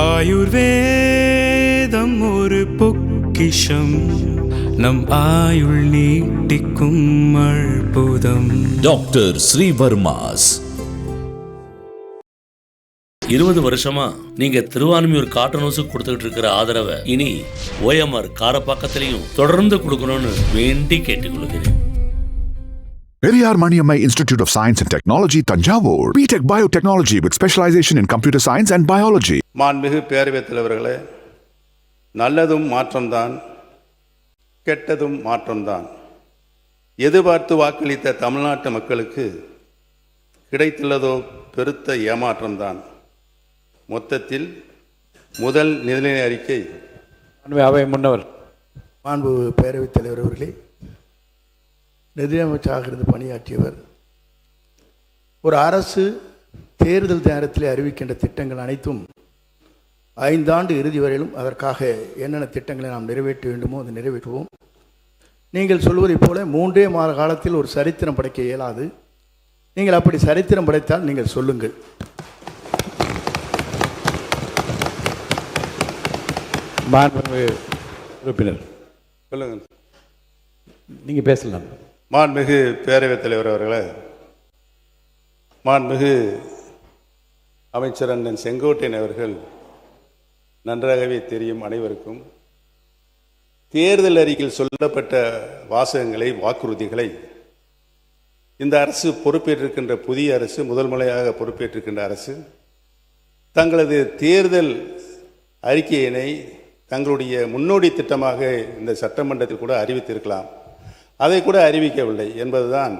ஆயுர்வேதம் ஒரு பொக்கிஷம், நம் ஆயுள் நீட்டிக்கும் அற்புதம். டாக்டர் ஸ்ரீவர்மாஸ். 20 வருஷமா நீங்க திருவான்மியூர் காட்டன் ஹவுஸுக்கு கொடுத்துக்கிட்டு இருக்கிற ஆதரவை இனி OMR காரப்பாக்கத்திலையும் தொடர்ந்து கொடுக்கணும்னு வேண்டி கேட்டுக்கொள்கிறேன். Periyar Maniammai Institute of Science and Technology, Tanjavur. B.Tech Biotechnology with specialization in computer science and biology. மாண்புமிகு பேரவைத் தலைவர்களே, நல்லதும் மாற்றம்தான், கெட்டதும் மாற்றம்தான். எதிர்பார்த்து வாக்களித்த தமிழ்நாட்டு மக்களுக்கு கிடைத்துள்ளதோ பெருத்த ஏமாற்றம்தான். மொத்தத்தில் முதல் நிதிநிலை அறிக்கை. அவை முன்னவர் மாண்பு பேரவைத் தலைவர் அவர்களே, நிதியமைச்சராக இருந்து பணியாற்றியவர். ஒரு அரசு தேர்தல் நேரத்தில் அறிவிக்கின்ற திட்டங்கள் அனைத்தும் 5 ஆண்டு இறுதி வரையிலும் அதற்காக என்னென்ன திட்டங்களை நாம் நிறைவேற்ற வேண்டுமோ அதை நிறைவேற்றுவோம். நீங்கள் சொல்வதைப் போல 3 மாத காலத்தில் ஒரு சரித்திரம் படைக்க இயலாது. நீங்கள் அப்படி சரித்திரம் படைத்தால் நீங்கள் சொல்லுங்கள். உறுப்பினர் சொல்லுங்கள். நீங்கள் பேசலாம். மாண்புமிகு பேரவைத் தலைவர் அவர்களே, மாண்புமிகு அமைச்சர் அண்ணன் செங்கோட்டையன் அவர்கள் நன்றாகவே தெரியும் அனைவருக்கும். தேர்தல் அறிக்கையில் சொல்லப்பட்ட வாசகங்களை, வாக்குறுதிகளை இந்த அரசு பொறுப்பேற்றிருக்கின்ற புதிய அரசு, முதல் முறையாக பொறுப்பேற்றிருக்கின்ற அரசு தங்களது தேர்தல் அறிக்கையினை தங்களுடைய முன்னோடி திட்டமாக இந்த சட்டமன்றத்தில் கூட அறிவித்திருக்கலாம். அதை கூட அறிவிக்கவில்லை என்பதுதான்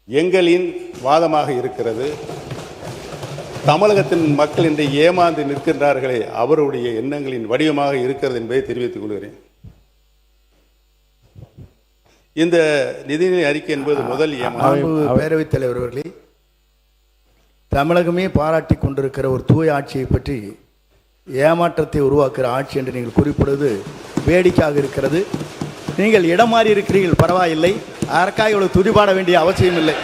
எங்களின் வாதமாக இருக்கிறது. தமிழகத்தின் மக்கள் இன்று ஏமாந்து நிற்கின்றார்களே, அவருடைய எண்ணங்களின் வடிவமாக இருக்கிறது என்பதை தெரிவித்துக் கொள்கிறேன். இந்த நிதிநிலை அறிக்கை என்பது முதல் பேரவைத் தலைவர் அவர்களே, தமிழகமே பாராட்டி கொண்டிருக்கிற ஒரு தூய ஆட்சியை பற்றி ஏமாற்றத்தை உருவாக்குகிற ஆட்சி என்று நீங்கள் குறிப்பிடுவது வேடிக்கையாக இருக்கிறது. நீங்கள் இடம் மாறி இருக்கிறீர்கள், பரவாயில்லை. அதற்காக இவ்வளவு துதிபாட வேண்டிய அவசியம் இல்லை.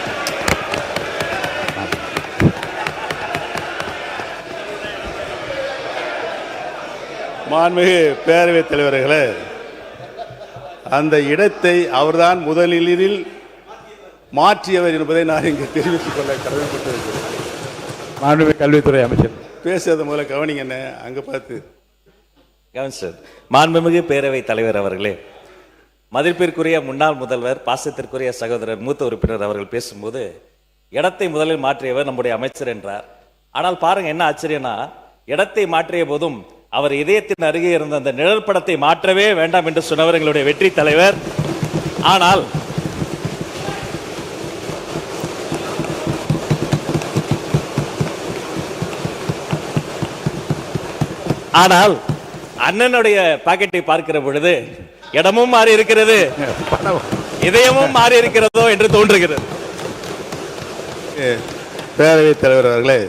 மாண்புமிகு பேரவைத் தலைவர்களே, அந்த இடத்தை அவர்தான் முதலில் மாற்றியவர் என்பதை நான் இங்கு தெரிவித்துக் கொள்ள கடமைப்பட்டிருக்கிறேன். மாண்புமிகு கல்வித்துறை அமைச்சர் பேசுறது முதல்ல கவனிங்க. என்ன அங்க பார்த்து சார். மாண்புமிகு பேரவைத் தலைவர் அவர்களே, மதிப்பிற்குரிய முன்னாள் முதல்வர், பாசத்திற்குரிய சகோதரர் மூத்த உறுப்பினர் அவர்கள் பேசும்போது இடத்தை முதலில் மாற்றியவர் நம்முடைய அமைச்சர் என்றார். ஆனால் பாருங்க என்ன ஆச்சரியம்னா, இடத்தை மாற்றிய போதும் அவர் இதயத்தின் அருகே இருந்த அந்த நிழல் படத்தை மாற்றவே வேண்டாம் என்று சொன்னவர் எங்களுடைய வெற்றி தலைவர். ஆனால் அண்ணனுடைய பாக்கெட்டை பார்க்கிற பொழுது இடமும் மாறி இருக்கிறது, இதயமும் மாறி இருக்கிறதோ என்று தோன்றுகிறது. பேரவைத் தலைவர் அவர்களே,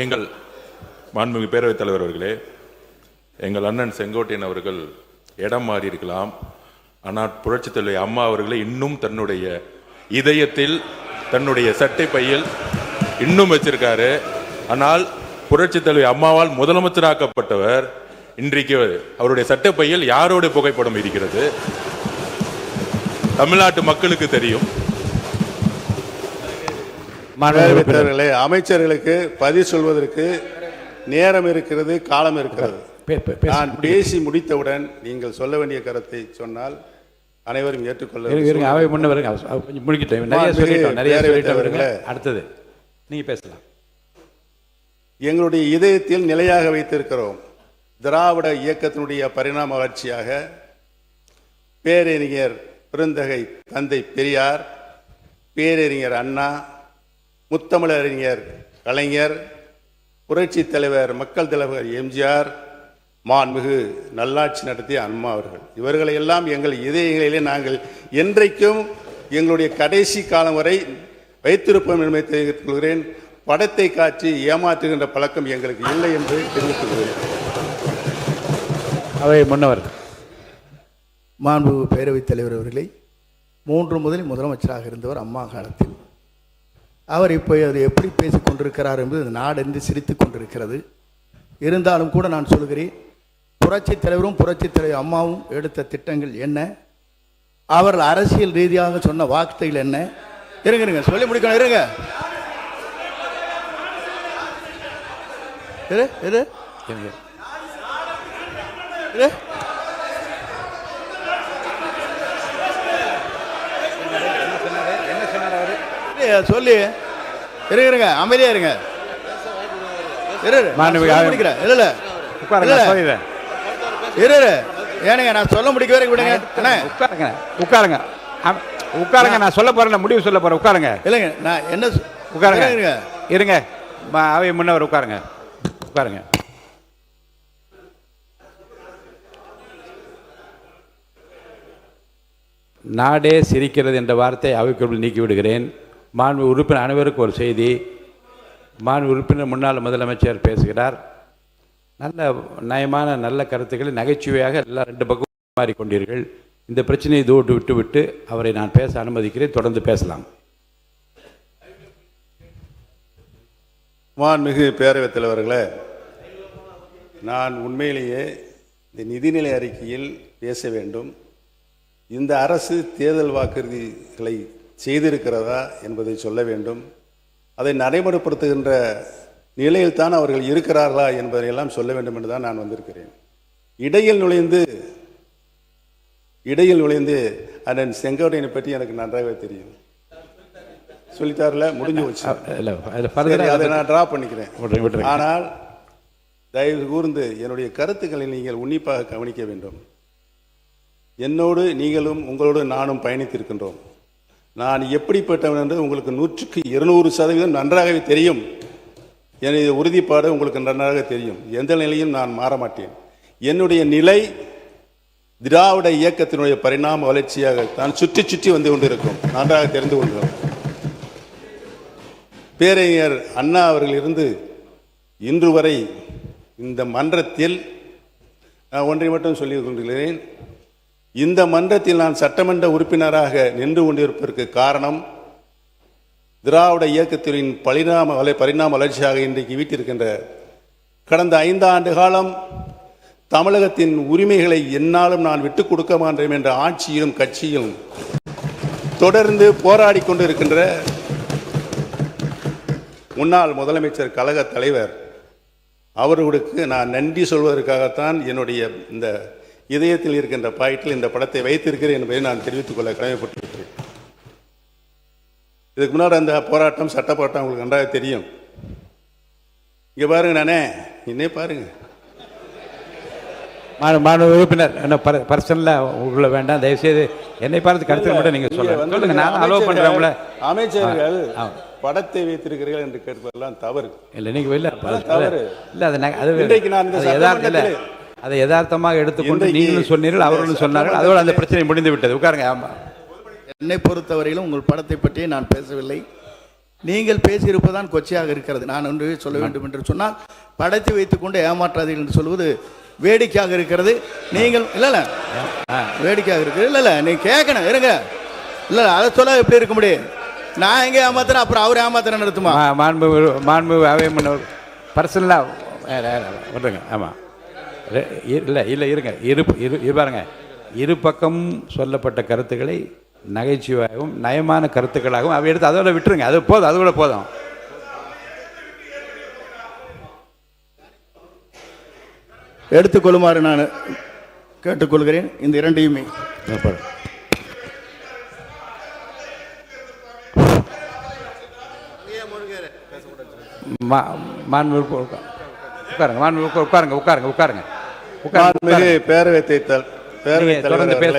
எங்கள் மாண்புமிகு பேரவைத் தலைவர் அவர்களே, எங்கள் அண்ணன் செங்கோட்டையன் அவர்கள் இடம் மாறி இருக்கலாம். ஆனால் புரட்சித் தலைவி அம்மா அவர்களை இன்னும் தன்னுடைய இதயத்தில், தன்னுடைய சட்டை பையில் இன்னும் வச்சிருக்காரு. ஆனால் புரட்சித் தலைவி அம்மாவால் முதலமைச்சராக்கப்பட்டவர் இன்றைக்கு அவருடைய சட்டப்பையில் யாரோட புகைப்படம் இருக்கிறது தமிழ்நாட்டு மக்களுக்கு தெரியும். அமைச்சர்களுக்கு பதில் சொல்வதற்கு நேரம் இருக்கிறது, காலம் இருக்கிறது. நான் பேசி முடித்தவுடன் நீங்கள் சொல்ல வேண்டிய கருத்தை சொன்னால் அனைவரும் ஏற்றுக்கொள்ள. அடுத்தது நீங்க பேசலாம். எங்களுடைய இதயத்தில் நிலையாக வைத்திருக்கிறோம். திராவிட இயக்கத்தினுடைய பரிணாம வளர்ச்சியாக பேரறிஞர் பெருந்தகை தந்தை பெரியார், பேரறிஞர் அண்ணா, முத்தமிழறிஞர் கலைஞர், புரட்சி தலைவர் மக்கள் தலைவர் எம்ஜிஆர், மாண்புமிகு நல்லாட்சி நடத்திய அம்மா அவர்கள், இவர்களை எல்லாம் எங்கள் இதயங்களிலே நாங்கள் என்றைக்கும் எங்களுடைய கடைசி காலம் வரை வைத்திருப்போம் என்பதை தெரிவித்துக் கொள்கிறேன். படத்தை காட்சி ஏமாற்றுகின்ற பழக்கம் எங்களுக்கு இல்லை என்று தெரிவித்துக் கொள்கிறேன். அவை முன்னவர். மாண்பு பேரவைத் தலைவர் அவர்களை 3 முதல் முதலமைச்சராக இருந்தவர் அம்மா காலத்தில். அவர் இப்போ அது எப்படி பேசி கொண்டிருக்கிறார் என்பது இந்த நாடென்று சிரித்து கொண்டிருக்கிறது. இருந்தாலும் கூட நான் சொல்கிறேன், புரட்சித் தலைவரும் புரட்சித் தலைவர் அம்மாவும் எடுத்த திட்டங்கள் என்ன, அவர்கள் அரசியல் ரீதியாக சொன்ன வார்த்தைகள் என்ன, இருங்க சொல்லி முடிக்கணும். இருங்க சொல்லி இருங்க, அமைதியா இருங்க. ஏனுங்க நான் சொல்ல முடிக்க வரைக்கும் விடுங்க. உட்காருங்க உட்காருங்க, நான் சொல்ல போறேன், முடிவு சொல்ல போறேன். உட்காருங்க. இல்லைங்க நான் என்ன உட்காருங்க இருங்க, அவை முன்னவர் உட்காருங்க. உட்காருங்க. நாடே சிரிக்கிறது என்ற வார்த்தை அவைக்குள் நீக்கி விடுகிறேன். மாண்பு உறுப்பினர் அனைவருக்கும் ஒரு செய்தி. மாண்பு உறுப்பினர் முன்னாள் முதலமைச்சர் பேசுகிறார். நல்ல நயமான நல்ல கருத்துக்களை நகைச்சுவையாக எல்லாம் ரெண்டு பக்கம் மாறிக்கொண்டீர்கள். இந்த பிரச்சனையை தோட்டு விட்டு அவரை நான் பேச அனுமதிக்கிறேன். தொடர்ந்து பேசலாம். மாண்புமிகு பேரவைத் தலைவர்களே, நான் உண்மையிலேயே இந்த நிதிநிலை அறிக்கையில் பேச வேண்டும். இந்த அரசு தேர்தல் வாக்குறுதிகளை செய்திருக்கிறதா என்பதை சொல்ல வேண்டும். அதை நடைமுறைப்படுத்துகின்ற நிலையில் தான் அவர்கள் இருக்கிறார்களா என்பதையெல்லாம் சொல்ல வேண்டும் என்று தான் நான் வந்திருக்கிறேன். இடையில் நுழைந்து அண்ணன் செங்கோட்டையனை பற்றி எனக்கு நன்றாகவே தெரியும். சொல்லித்தாரில் முடிஞ்சு வச்சு அதை நான் டிரா பண்ணிக்கிறேன். ஆனால் தயவு கூர்ந்து என்னுடைய கருத்துக்களை நீங்கள் உன்னிப்பாக கவனிக்க வேண்டும். என்னோடு நீங்களும் உங்களோடு நானும் பயணித்திருக்கின்றோம். நான் எப்படிப்பட்டவன் என்று உங்களுக்கு 100% நன்றாகவே தெரியும். எனது உறுதிப்பாடு உங்களுக்கு நன்றாக தெரியும். எந்த நிலையும் நான் மாற மாட்டேன். என்னுடைய நிலை திராவிட இயக்கத்தினுடைய பரிணாம வளர்ச்சியாக தான் சுற்றி வந்து கொண்டிருக்கும். நன்றாக தெரிந்து கொள்கிறோம். பேரறிஞர் அண்ணா அவர்கள் இருந்து இன்று வரை இந்த மன்றத்தில் நான் ஒன்றை மட்டும் சொல்லிக் கொள்கிறேன். இந்த மன்றத்தில் நான் சட்டமன்ற உறுப்பினராக நின்று கொண்டிருப்பதற்கு காரணம் திராவிட இயக்கத்தின் பரிணாம வளர்ச்சியாக இன்றைக்கு வீட்டிருக்கின்ற கடந்த 5 ஆண்டு காலம் தமிழகத்தின் உரிமைகளை என்னாலும் நான் விட்டுக் கொடுக்க மாட்டேன் என்ற ஆட்சியிலும் கட்சியிலும் தொடர்ந்து போராடி கொண்டிருக்கின்ற முன்னாள் முதலமைச்சர் கழக தலைவர் அவர்களுக்கு நான் நன்றி சொல்வதற்காகத்தான் என்னுடைய இந்த இதயத்தில் இருக்கின்ற பாயிண்டில் இந்த படத்தை வைத்திருக்கிறேன் என்பதை நான் தெரிவித்துக் கொள்ள கடமைப்பட்டிருக்கிறேன். இதுக்கு முன்னாடி அந்த போராட்டம் சட்ட போராட்டம் உங்களுக்கு நன்றாக தெரியும். இங்கே பாருங்க, நானே இன்னே பாருங்க. மாணவ உறுப்பினர் என்ன பர்சனலாக உள்ள வேண்டாம், தயவுசெய்து என்னை பார்த்து கருத்து மட்டும் நீங்கள் சொல்லுங்க. நான் அலோவ் பண்ணுறேன். அமைச்சர்கள் படத்தை வைத்திருக்கிறீர்கள் என்று கேட்பதெல்லாம் தவறு இல்லை. நீங்கள் வெளில தவறு இல்லை. அது அதை யதார்த்தமாக எடுத்துக்கொண்டு நீங்களும் சொன்னீர்கள், அவர்களும் சொன்னார்கள். அதோடு அந்த பிரச்சனை முடிந்து விட்டது. உட்காருங்க. ஆமாம், என்னை பொறுத்தவரையிலும் உங்கள் படத்தை பற்றி நான் பேசவில்லை. நீங்கள் பேசியிருப்பதுதான் கொச்சையாக இருக்கிறது. நான் ஒன்று சொல்ல வேண்டும் என்று சொன்னால், படத்தை வைத்துக்கொண்டு ஏமாற்றாதீர்கள் என்று சொல்வது வேடிக்கையாக இருக்கிறது. நீங்கள் இல்லை வேடிக்கையாக இருக்கிறது. இல்லை நீ கேட்கணும். இருங்க. இல்லை அதை சொல்ல எப்படி இருக்க முடியும்? நான் எங்கே ஏமாத்துறேன், அப்புறம் அவர் ஏமாத்துறேன் நடத்துமா? மாண்பு அவை முன்னவர் பர்சனலாக விடுங்க. ஆமாம், இல்லை இருங்க. பாருங்க, இரு பக்கம் சொல்லப்பட்ட கருத்துக்களை நகைச்சுவையாகவும் நயமான கருத்துக்களாகவும் அவை எடுத்து அதோட விட்டுருங்க. அது போதும், அதோட போதும். எடுத்துக்கொள்ளுமாறு நான் கேட்டுக்கொள்கிறேன். இந்த இரண்டையுமே உட்காருங்க.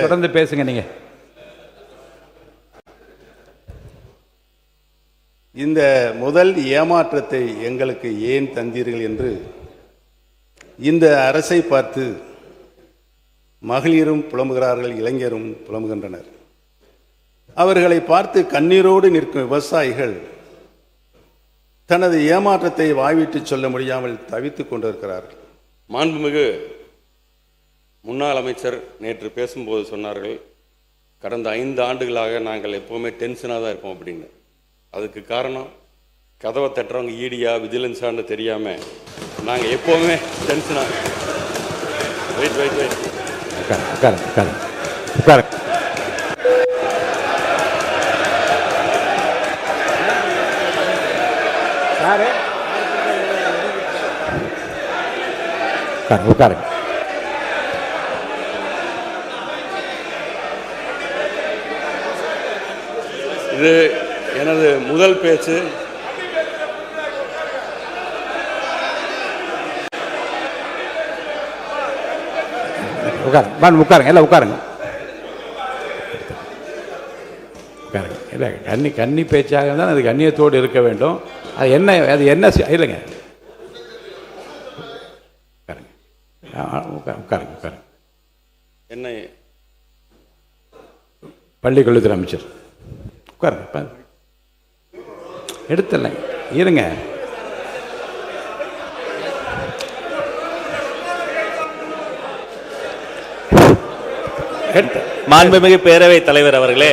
தொடர்ந்து பேசுங்க. நீங்க இந்த முதல் ஏமாற்றத்தை எங்களுக்கு ஏன் தந்தீர்கள் என்று இந்த அரசை பார்த்து மகளிரும் புலம்புகிறார்கள், இளைஞரும் புலம்புகின்றனர். அவர்களை பார்த்து கண்ணீரோடு நிற்கும் விவசாயிகள் தனது ஏமாற்றத்தை வாய்விட்டு சொல்ல முடியாமல் தவித்துக் கொண்டிருக்கிறார்கள். மாண்புமிகு முன்னாள் அமைச்சர் நேற்று பேசும்போது சொன்னார்கள், கடந்த 5 ஆண்டுகளாக நாங்கள் எப்போவுமே டென்ஷனாக தான் இருப்போம் அப்படின்னு. அதுக்கு காரணம் கதவை தட்டுறவங்க ஈடியா விஜிலன்ஸான்னு தெரியாமல் நாங்கள் எப்போவுமே டென்ஷனாக வெயிட் உட்கார உட்காருங்க. இது எனது முதல் பேச்சு. உட்காருங்க எல்லாம் உட்காருங்க. இல்லை கன்னி பேச்சாக இருந்தால் அது கண்ணியத்தோடு இருக்க வேண்டும். அது என்ன இல்லைங்க. உட்காருங்க. என்ன பள்ளிக்கல்வித்துறை அமைச்சர் உட்காருங்க. எடுத்துடலாம் இருங்க. மாண்புமிகு பேரவைத் தலைவர் அவர்களே,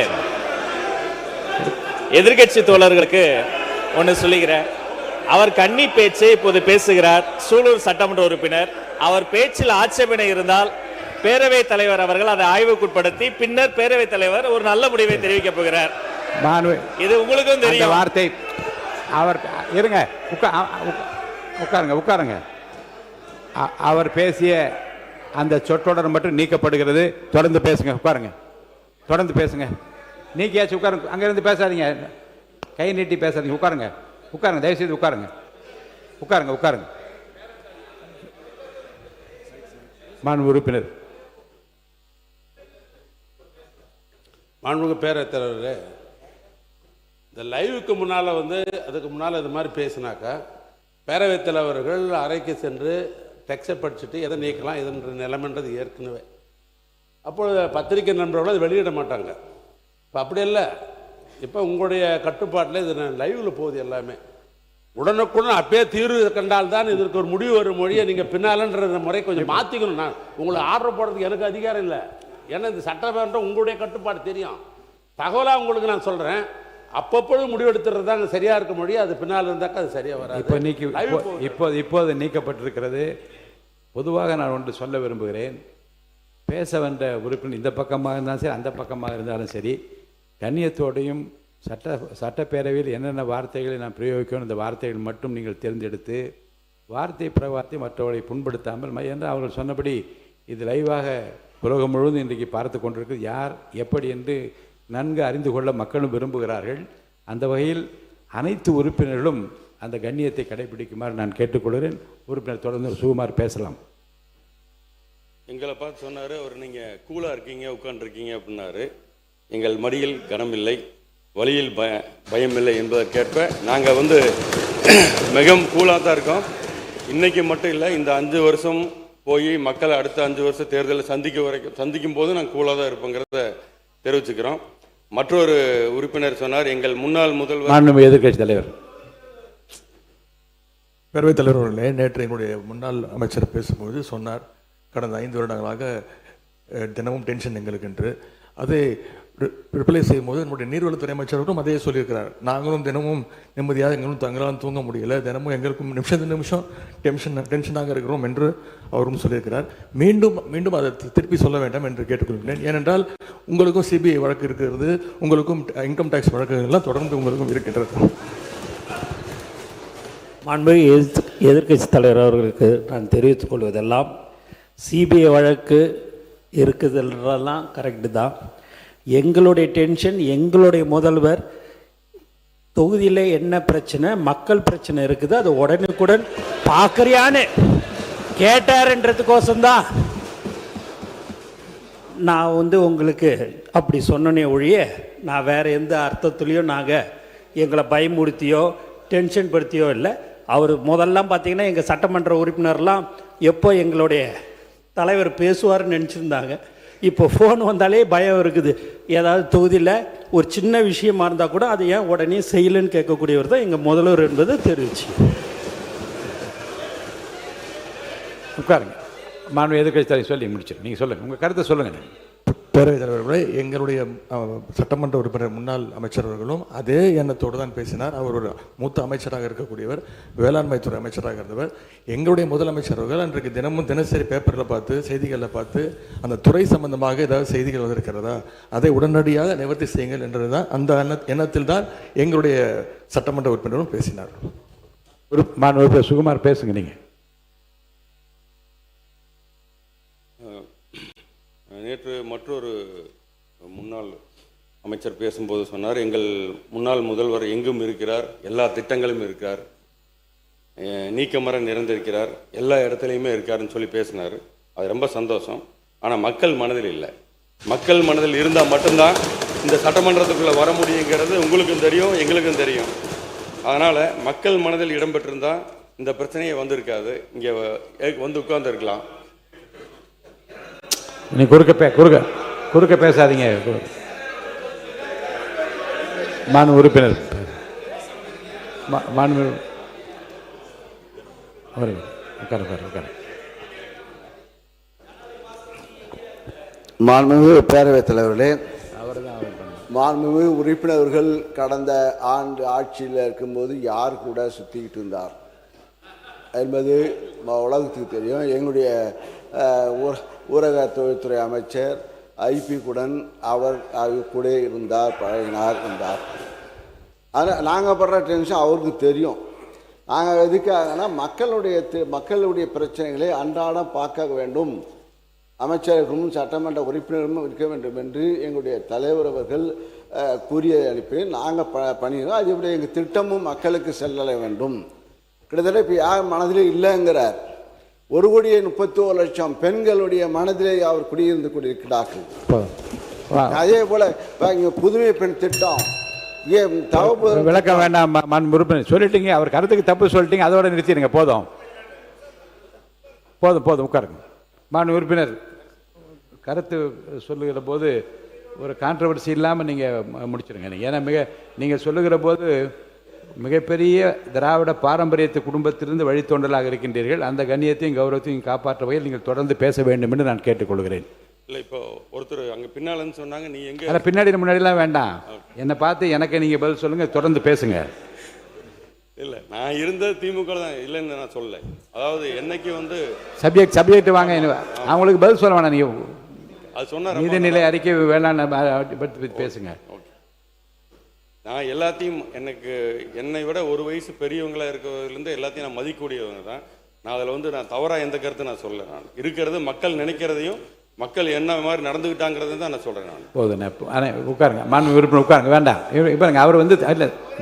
எதிர்கட்சி தோழர்களுக்கு ஒன்று சொல்லுகிறேன். அவர் கன்னி பேச்சை இப்போது பேசுகிறார். சூலூர் சட்டமன்ற உறுப்பினர். அவர் பேச்சில் ஆட்சேபனை இருந்தால் பேரவைத் தலைவர் அவர்கள் அதை ஆய்வுக்குட்படுத்தி பின்னர் பேரவைத் தலைவர் ஒரு நல்ல முடிவை தெரிவிக்கப் போகிறார். இது உங்களுக்கும் தெரியும். வார்த்தை அவர் இருங்க. உட்காருங்க. அவர் பேசிய அந்த சொற்றொடர் மட்டும் நீக்கப்படுகிறது. தொடர்ந்து பேசுங்க. தொடர்ந்து பேசுங்க. நீக்கியாச்சு. உட்காருங்க. அங்கிருந்து பேசாதீங்க. கை நீட்டி பேசாதீங்க. உட்காருங்க. தயவுசெய்து உட்காருங்க. மாண்பு உறுப்பினர். மாண்புமிகு பேரவைத் தலைவரே, இந்த லைவுக்கு முன்னால் அதுக்கு முன்னால் இது மாதிரி பேசினாக்கா பேரவைத் தலைவர்கள் அறைக்கு சென்று டெக்ஸ்டை படிச்சுட்டு எதை நீக்கலாம் எதுன்ற நிலைமைன்றது ஏற்கனவே. அப்பொழுது பத்திரிகை நண்பர்களும் அதை வெளியிட மாட்டாங்க. இப்போ அப்படி இல்லை. இப்போ உங்களுடைய கட்டுப்பாட்டில் இது லைவில் போகுது. எல்லாமே உடனுக்குடன் அப்பயே தீர்வு கண்டால்தான் இதற்கு ஒரு முடிவு வரும் மொழியை நீங்கள் பின்னாலன்ற முறை கொஞ்சம் மாற்றிக்கணும். நான் உங்களை ஆர்டர் போடுறதுக்கு எனக்கு அதிகாரம் இல்லை. ஏன்னா இந்த சட்டமன்றம் உங்களுடைய கட்டுப்பாடு தெரியும். தகவலாக உங்களுக்கு நான் சொல்கிறேன். அப்பப்பொழுது முடிவெடுத்துறது தாங்க சரியாக இருக்க மொழி. அது பின்னால் இருந்தாக்கா அது சரியாக வராது. இப்போது நீக்கப்பட்டிருக்கிறது. பொதுவாக நான் ஒன்று சொல்ல விரும்புகிறேன். பேச வந்த உறுப்பினர் இந்த பக்கமாக இருந்தாலும் சரி, அந்த பக்கமாக இருந்தாலும் சரி, கண்ணியத்தோடையும் சட்டப்பேரவையில் என்னென்ன வார்த்தைகளை நான் பிரயோகிக்கணும், இந்த வார்த்தைகள் மட்டும் நீங்கள் தேர்ந்தெடுத்து வார்த்தை பிரவார்த்தை மற்றவர்களை புண்படுத்தாமல், என்று அவர்கள் சொன்னபடி இது லைவாக உலகம் முழுவதும் இன்றைக்கு பார்த்து கொண்டிருக்கு. யார் எப்படி என்று நன்கு அறிந்து கொள்ள மக்களும் விரும்புகிறார்கள். அந்த வகையில் அனைத்து உறுப்பினர்களும் அந்த கண்ணியத்தை கடைபிடிக்குமாறு நான் கேட்டுக்கொள்கிறேன். உறுப்பினர் தொடர்ந்து சுகுமார் பேசலாம். எங்களை பார்த்து சொன்னார் அவர், நீங்கள் கூலாக இருக்கீங்க உட்காந்துருக்கீங்க அப்படின்னாரு. எங்கள் மடியில் கனமில்லை, வழியில் பயமில்லை என்பதற்கேற்ப நாங்கள் மிகவும் கூலாக தான் இருக்கோம். இன்றைக்கி மட்டும் இல்லை, இந்த 5 வருஷம் போய் மக்களை அடுத்த 5 வருஷம் தேர்தலில் சந்திக்கும் போது நாங்கள் கூலாக தான் இருப்போங்கிறத தெரிவிச்சுக்கிறோம். மற்றொரு உறுப்பினர் சொன்னார், எங்கள் முன்னாள் முதல்வர் எதிர்கட்சி தலைவர். பேரவைத் தலைவர் அவர்களே, நேற்று என்னுடைய முன்னாள் அமைச்சர் பேசும்போது சொன்னார், கடந்த 5 வருடங்களாக தினமும் டென்ஷன் எங்களுக்கு என்று. அதை ரிப்ளை செய்யும்போது நம்முடைய நீர்வளத்துறை அமைச்சர்களும் அதே சொல்லியிருக்கிறார். நாங்களும் தினமும் நிம்மதியாக எங்களும் தங்களால் தூங்க முடியலை, தினமும் எங்களுக்கும் நிமிஷம் டென்ஷனாக இருக்கிறோம் என்று அவரும் சொல்லியிருக்கிறார். மீண்டும் அதை திருப்பி சொல்ல வேண்டாம் என்று கேட்டுக்கொள்கிறேன். ஏனென்றால் உங்களுக்கும் சிபிஐ வழக்கு இருக்கிறது, உங்களுக்கும் இன்கம் டேக்ஸ் வழக்குகள்லாம் தொடர்ந்து உங்களுக்கும் இருக்கின்றது. மாண்புமிகு எதிர்க்கட்சி தலைவர் அவர்களுக்கு நான் தெரிவித்துக் கொள்வதெல்லாம், சிபிஐ வழக்கு இருக்குதுன்றதெல்லாம் கரெக்டு தான். எங்களுடைய டென்ஷன், எங்களுடைய முதல்வர் தொகுதியில் என்ன பிரச்சனை, மக்கள் பிரச்சனை இருக்குது, அது உடனுக்குடன் பார்க்குறியான்னு கேட்டாருன்றதுக்கோசம்தான் நான் உங்களுக்கு அப்படி சொன்னனே ஒழிய, நான் வேறு எந்த அர்த்தத்துலேயும் நாங்கள் எங்களை பயமுறுத்தியோ டென்ஷன் படுத்தியோ இல்லை. அவர் முதல்லாம் பார்த்தீங்கன்னா எங்கள் சட்டமன்ற உறுப்பினர்லாம் எப்போ எங்களுடைய தலைவர் பேசுவார்னு நினச்சிருந்தாங்க. இப்போ ஃபோன் வந்தாலே பயம் இருக்குது. ஏதாவது தொகுதியில் ஒரு சின்ன விஷயமா இருந்தால் கூட அதை ஏன் உடனே செய்யலன்னு கேட்கக்கூடியவர் தான் எங்கள் முதல்வர் என்பதை தெரிவிச்சு. உட்காருங்க. மாண்பு எதிர்க்கட்சி தலைவர் சொல்லி முடிச்சு நீங்கள் சொல்லுங்கள், உங்கள் கருத்தை சொல்லுங்கள். பேரவைத் தலைவர்களே, எங்களுடைய சட்டமன்ற உறுப்பினர் முன்னாள் அமைச்சர் அவர்களும் அதே எண்ணத்தோடு தான் பேசினார். அவர் ஒரு மூத்த அமைச்சராக இருக்கக்கூடியவர், வேளாண்மை துறை அமைச்சராக இருந்தவர். எங்களுடைய முதலமைச்சர் அவர்கள் அன்றைக்கு தினமும் தினசரி பேப்பரில் பார்த்து, செய்திகளில் பார்த்து, அந்த துறை சம்பந்தமாக ஏதாவது செய்திகள் வந்திருக்கிறதா, அதை உடனடியாக நிவர்த்தி செய்யுங்கள் என்றது தான், அந்த எண்ணத்தில் தான் எங்களுடைய சட்டமன்ற உறுப்பினரும் பேசினார். உறுப்பினர் சுகுமார் பேசுங்க. நீங்கள் நேற்று மற்றொரு முன்னாள் அமைச்சர் பேசும்போது சொன்னார், எங்கள் முன்னாள் முதல்வர் எங்கும் இருக்கிறார், எல்லா திட்டங்களும் இருக்கிறார், நீக்கமர நிறைந்திருக்கிறார், எல்லா இடத்துலையுமே இருக்காருன்னு சொல்லி பேசினார். அது ரொம்ப சந்தோஷம். ஆனால் மக்கள் மனதில் இல்லை. மக்கள் மனதில் இருந்தால் மட்டும்தான் இந்த சட்டமன்றத்துக்குள்ளே வர முடியுங்கிறது உங்களுக்கும் தெரியும், எங்களுக்கும் தெரியும். அதனால் மக்கள் மனதில் இடம்பெற்றிருந்தால் இந்த பிரச்சனையே வந்திருக்காது. இங்கே வந்து உட்கார்ந்துருக்கலாம். நீ குறுக்க பேசாதீங்க. மாண்பு உறுப்பினர் மாண்புமிகு பேரவைத் தலைவர்களே, மாண்புமிகு உறுப்பினர்கள் கடந்த ஆண்டு ஆட்சியில் இருக்கும்போது யார் கூட சுற்றிக்கிட்டு இருந்தார் என்பது உலகத்துக்கு தெரியும். எங்களுடைய ஊரக தொழில்துறை அமைச்சர் ஐபி குடன் அவர் கூட இருந்தார், பழகினார் இருந்தார். ஆனால் நாங்கள் படுற டென்ஷன் அவருக்கு தெரியும். நாங்கள் எதுக்காகனா மக்களுடைய பிரச்சனைகளை அன்றாடம் பார்க்க வேண்டும், அமைச்சர்களும் சட்டமன்ற உறுப்பினரும் இருக்க வேண்டும் என்று எங்களுடைய தலைவர் அவர்கள் கூறிய அனுப்பி நாங்கள் பண்ணிடுறோம். அதேபடி எங்கள் திட்டமும் மக்களுக்கு செல்ல வேண்டும். கிட்டத்தட்ட இப்போ யார் மனதிலே இல்லைங்கிறார். 1,31,00,000 பெண்களுடைய மனதிலே அவர் குடியிருந்து கொண்டிருக்கிறார்கள். அதே போல இங்கே புதுமை பெண் திட்டம் விளக்கம் வேண்டாம். மாண்பு உறுப்பினர் சொல்லிட்டீங்க, அவர் கருத்துக்கு தப்பு சொல்லிட்டீங்க, அதோட நிறுத்திடுங்க. போதும் உட்காருங்க. மாண்பு உறுப்பினர் கருத்து சொல்லுகிற போது ஒரு கான்ட்ரவர்சி இல்லாமல் நீங்கள் முடிச்சிடுங்க. ஏன்னா நீங்கள் சொல்லுகிற போது மிகப்பெரிய திராவிட பாரம்பரியத்து குடும்பத்திலிருந்து வழித்தோன்றலாக இருக்கின்றீர்கள். அந்த கண்ணியத்தையும் கௌரவத்தையும் காப்பாற்ற வகையில் நீங்கள் தொடர்ந்து பேச வேண்டும் என்று நான் கேட்டுக்கொள்கிறேன். இல்லை, இப்போ ஒருத்தர் அங்கே பின்னாலன்னு சொன்னாங்க, நீ எங்கே? அதில் முன்னாடிலாம் வேண்டாம், என்னை பார்த்து எனக்கு நீங்கள் பதில் சொல்லுங்கள், தொடர்ந்து பேசுங்க. இல்லை, நான் இருந்த திமுக தான் இல்லைன்னு நான் சொல்லலை. அதாவது என்னைக்கு வந்து சப்ஜெக்ட் வாங்க, அவங்களுக்கு பதில் சொல்ல வேணாம். நீங்கள் அது சொன்ன நீதிநிலை அறிக்கை வேளாண் பற்றி பேசுங்க. நான் எல்லாத்தையும் என்னை விட ஒரு வயசு பெரியவங்களாக இருக்கிறதுலேருந்து எல்லாத்தையும் நான் மதிக்கக்கூடியவங்க தான். நான் அதில் வந்து நான் தவறாக எந்த கருத்து நான் சொல்ல. நான் இருக்கிறது மக்கள் நினைக்கிறதையும் மக்கள் என்ன மாதிரி நடந்துக்கிட்டாங்கிறது தான் நான் சொல்கிறேன். நான் போதும் உட்காருங்க. மாண்பு உறுப்பினர் உட்காருங்க. வேண்டாம் இப்போ அவர் வந்து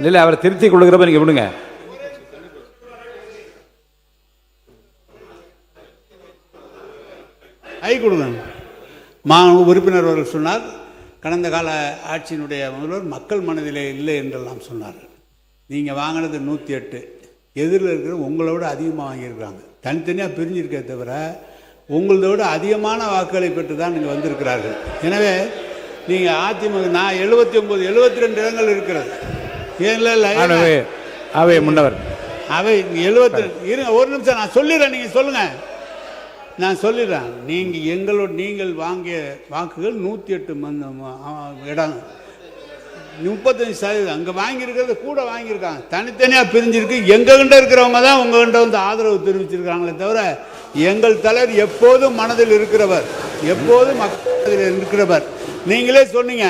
இல்லை, அவரை திருத்தி கொள்ளுகிறப்ப நீங்கள் விடுங்க. கொடுங்க. உறுப்பினர் அவர்கள் சொன்னார், கடந்த கால ஆட்சியினுடைய முதல்வர் மக்கள் மனதிலே இல்லை என்றெல்லாம் சொன்னார். நீங்கள் வாங்கினது 108, எதிரில் இருக்கிற உங்களோட அதிகமாக வாங்கியிருக்கிறாங்க. தனித்தனியாக பிரிஞ்சிருக்கே தவிர உங்களோட அதிகமான வாக்குகளை பெற்று தான் நீங்கள் வந்திருக்கிறார்கள். எனவே நீங்கள் அதிமுக நான் 79 72 இடங்கள் இருக்கிறது. அவை முன்னவர் அவை 72 இருங்க, ஒரு நிமிஷம் நான் சொல்லிடுறேன், நீங்கள் சொல்லுங்கள், நான் சொல்லிடுறேன். நீங்கள் வாங்கிய வாக்குகள் 108 இடம், 35% அங்கே வாங்கியிருக்கிறது கூட வாங்கியிருக்காங்க. தனித்தனியாக பிரிஞ்சிருக்கு. எங்ககிட்ட இருக்கிறவங்க தான் உங்ககிட்ட வந்து ஆதரவு தெரிவிச்சிருக்காங்களே தவிர எங்கள் தலைவர் எப்போதும் மனதில் இருக்கிறவர், எப்போதும் மக்கள் இருக்கிறவர். நீங்களே சொன்னீங்க,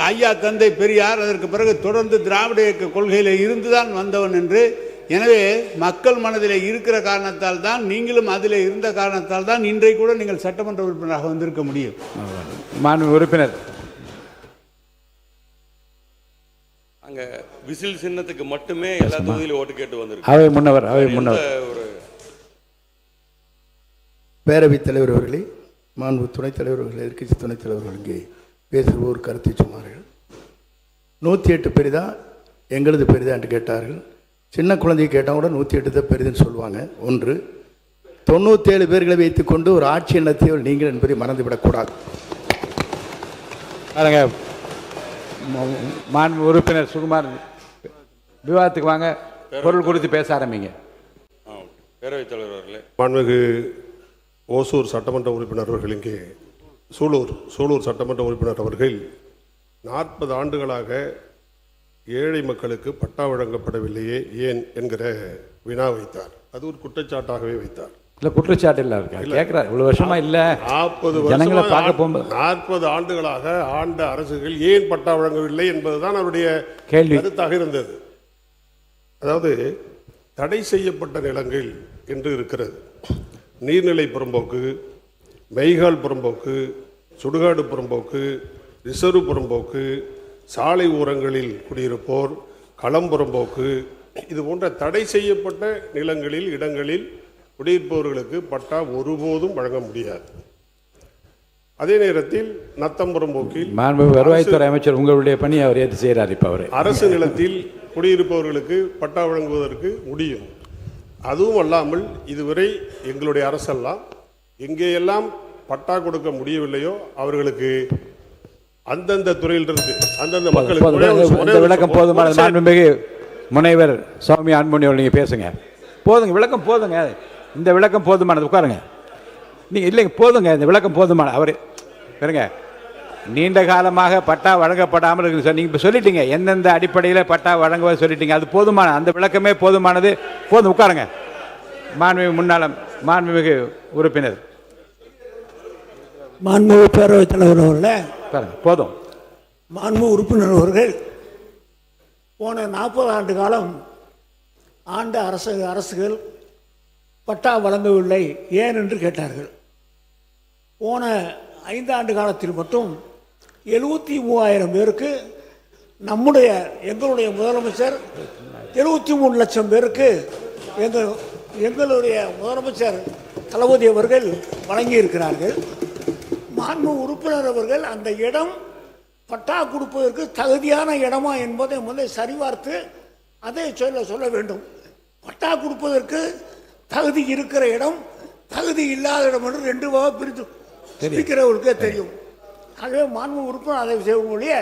ஐயா தந்தை பெரியார் அதற்கு பிறகு தொடர்ந்து திராவிட இயக்க கொள்கையில் இருந்துதான் வந்தவன் என்று. எனவே மக்கள் மனதில் இருக்கிற காரணத்தால் தான், நீங்களும் அதில் இருந்த காரணத்தால் தான் இன்றைக்கு கூட நீங்கள் சட்டமன்ற உறுப்பினராக வந்திருக்க முடியும். மாண்பு உறுப்பினர் அங்க விசில் சின்னத்துக்கு மட்டுமே எல்லா தொகுதியிலும் ஓட்டு கேட்டு வந்திருக்கு. அவை முன்னவர் ஒரு பேரவைத் தலைவர் அவர்களே, மாண்பு துணைத் தலைவர்கள், எதிர்க்கட்சி துணைத் தலைவர்கள் இங்கே பேசுகிற ஒரு கருத்தை சொன்னார்கள். 108 பெரிதா எங்களது பெரிதா என்று கேட்டார்கள். சின்ன குழந்தையை கேட்டால் கூட 108 தான் பெரிதுன்னு சொல்லுவாங்க. ஒன்று, 97 பேர்களை வைத்துக்கொண்டு ஒரு ஆட்சி நடத்தியவர் நீங்கள் என்பதை மறந்துவிடக்கூடாது. மாண்பு உறுப்பினர் சுகுமார் விவாதத்துக்கு வாங்க, பொருள் குறித்து பேச ஆரம்பிங்க. பேரவைத் தலைவர் அவர்களே, மாண்புமிகு ஓசூர் சட்டமன்ற உறுப்பினர் அவர்கள் இங்கே சூலூர் சட்டமன்ற உறுப்பினர் அவர்கள் 40 ஆண்டுகளாக ஏழை மக்களுக்கு பட்டா வழங்கப்படவில்லையே ஏன் என்கிற வினா வைத்தார். அது ஒரு குற்றச்சாட்டாகவே வைத்தார். இல்லை குற்றச்சாட்டு இல்லை கேட்குறாரு. இவ்வளோ வருஷமா இல்லை 40 ஜனங்களை பார்க்க போகும்போது 40 ஆண்டுகளாக ஆண்ட அரசுகள் ஏன் பட்டா வழங்கவில்லை என்பதுதான் அவருடைய கேள்வி கருத்தாக இருந்தது. அதாவது தடை செய்யப்பட்ட நிலங்கள் என்று இருக்கிறது. நீர்நிலை புறம்போக்கு, மெய்கால் புறம்போக்கு, சுடுகாடு புறம்போக்கு, ரிசர்வ் புறம்போக்கு, சாலை ஓரங்களில் குடியிருப்போர், களம் புறம்போக்கு, இது போன்ற தடை செய்யப்பட்ட நிலங்களில் இடங்களில் குடியிருப்பவர்களுக்கு பட்டா ஒருபோதும் வழங்க முடியாது. அதே நேரத்தில் நத்தம் புறம்போக்கில் வருவாய்த்துறை அமைச்சர் உங்களுடைய பணி அவர் ஏற்று செய்கிறார். இப்போ அவர் அரசு நிலத்தில் குடியிருப்பவர்களுக்கு பட்டா வழங்குவதற்கு முடியும். அதுவும் அல்லாமல் இதுவரை எங்களுடைய அரசெல்லாம் எங்கேயெல்லாம் பட்டா கொடுக்க முடியவில்லையோ அவர்களுக்கு அந்தந்த துறையிலிருந்து அந்தந்த மக்களுக்கு விளக்கம் போதுமான மாண்புமிகு முனைவர் சுவாமி அன்புமணி அவர்கள் நீங்கள் பேசுங்க. போதுங்க, விளக்கம் போதுங்க. இந்த விளக்கம் போதுமானது. உட்காருங்க. நீங்கள் இல்லைங்க, போதுங்க, இந்த விளக்கம் போதுமான. அவர் பாருங்க, நீண்ட காலமாக பட்டா வழங்கப்படாமல் இருக்குது சார். நீங்கள் இப்போ சொல்லிட்டீங்க எந்தெந்த அடிப்படையில் பட்டா வழங்குவது சொல்லிட்டீங்க. அது போதுமான, அந்த விளக்கமே போதுமானது. போதும், உட்காருங்க. மாண்புமிகு உறுப்பினர் மாண்புமிகு பேரவைத் தலைவர் அவர்களே, பாருங்க போதும். மாண்புமிகு உறுப்பினர் அவர்கள் போன 40 ஆண்டு காலம் ஆண்ட அரசுகள் பட்டா வழங்கவில்லை ஏன் என்று கேட்டார்கள். போன 5 ஆண்டு காலத்தில் மட்டும் 73,000 பேருக்கு எங்களுடைய முதலமைச்சர் 73 லட்சம் பேருக்கு எங்களுடைய முதலமைச்சர் தளபதி அவர்கள் வழங்கியிருக்கிறார்கள். மாண்பு உறுப்பினர் அவர்கள் அந்த இடம் பட்டா கொடுப்பதற்கு தகுதியான இடமா என்பதை முதல் சரிபார்த்து அதை சொல்ல வேண்டும். பட்டா கொடுப்பதற்கு தகுதி இருக்கிற இடம், தகுதி இல்லாத இடம் என்று 2 வகை பிரித்து இருக்கிறவர்களுக்கே தெரியும். ஆகவே மாண்பு உறுப்பினர் அதை செய்ய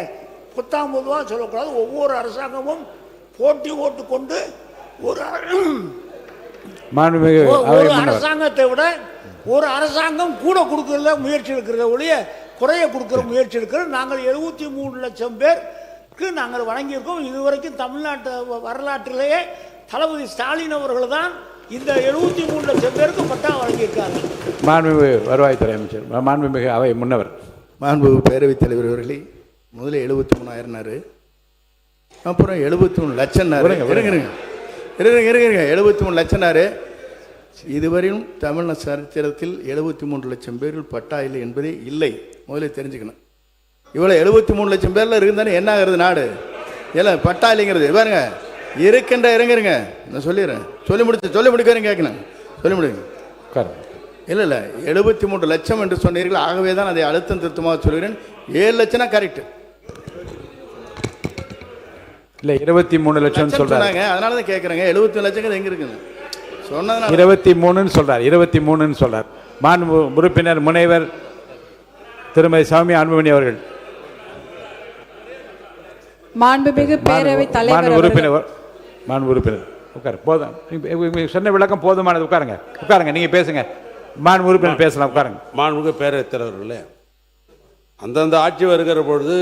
புத்தாம் பொதுவாக சொல்லக்கூடாது. ஒவ்வொரு அரசாங்கமும் போட்டி ஓட்டுக்கொண்டு ஒரு அரசாங்கத்தை விட ஒரு அரசாங்கம் கூட கொடுக்கறத முயற்சி இருக்கிறத ஒழிய குறைய கொடுக்கிற முயற்சி இருக்கிறது. நாங்கள் 73 லட்சம் பேருக்கு நாங்கள் வழங்கியிருக்கோம். இதுவரைக்கும் தமிழ்நாட்டு வரலாற்றிலேயே தளபதி ஸ்டாலின் அவர்கள் தான் இந்த 73 லட்சம் பேருக்கு பட்டா வழங்கியிருக்காங்க. மாண்புமிகு வருவாய்த்துறை அமைச்சர், மாண்புமிகு அவை முன்னவர், மாண்புமிகு பேரவைத் தலைவர் அவர்களே, முதல்ல 73,000 அப்புறம் 73 லட்சம் 73 லட்சம். இதுவரையும் தமிழ் சரித்திரத்தில் 73 லட்சம் பேரில் பட்டா இல்லை என்பதே இல்லை. முதல்ல தெரிஞ்சுக்கணும். இவ்வளோ 73 லட்சம் பேரில் இருந்தானே என்ன ஆகிறது நாடு? இல்லை பட்டா இல்லைங்கிறது பாருங்க இருக்கின்ற இறங்குறங்க. நான் சொல்லிடுறேன், சொல்லி முடிக்கிறேன் கேட்கணும், சொல்லி முடியுங்க. இல்லை 73 லட்சம் என்று சொன்னீர்கள். ஆகவே தான் அதை அழுத்தம் திருத்தமாக சொல்கிறேன். 7 லட்சம்னா கரெக்ட் இல்லை, 23 லட்சம் சொல்றாங்க. அதனால தான் கேட்குறேங்க 73 லட்சம் எங்கே இருக்குங்க சொன்னதுனால 23 சொல்றார். 23 சொல்றார். மாண்பு உறுப்பினர் முனைவர் திருமதி சௌமியா அன்புமணி அவர்கள். மாண்புமிகு பேரவை தலைவர் உறுப்பினர் உட்காரு. போதும், சொன்ன விளக்கம் போதுமானது. உட்காருங்க, நீங்க பேசுங்க. மாண்பு உறுப்பினர் பேசலாம், உட்காருங்க. மாண்புமிகு பேரவைத் தலைவர்களே, அந்தந்த ஆட்சி வருகிற பொழுது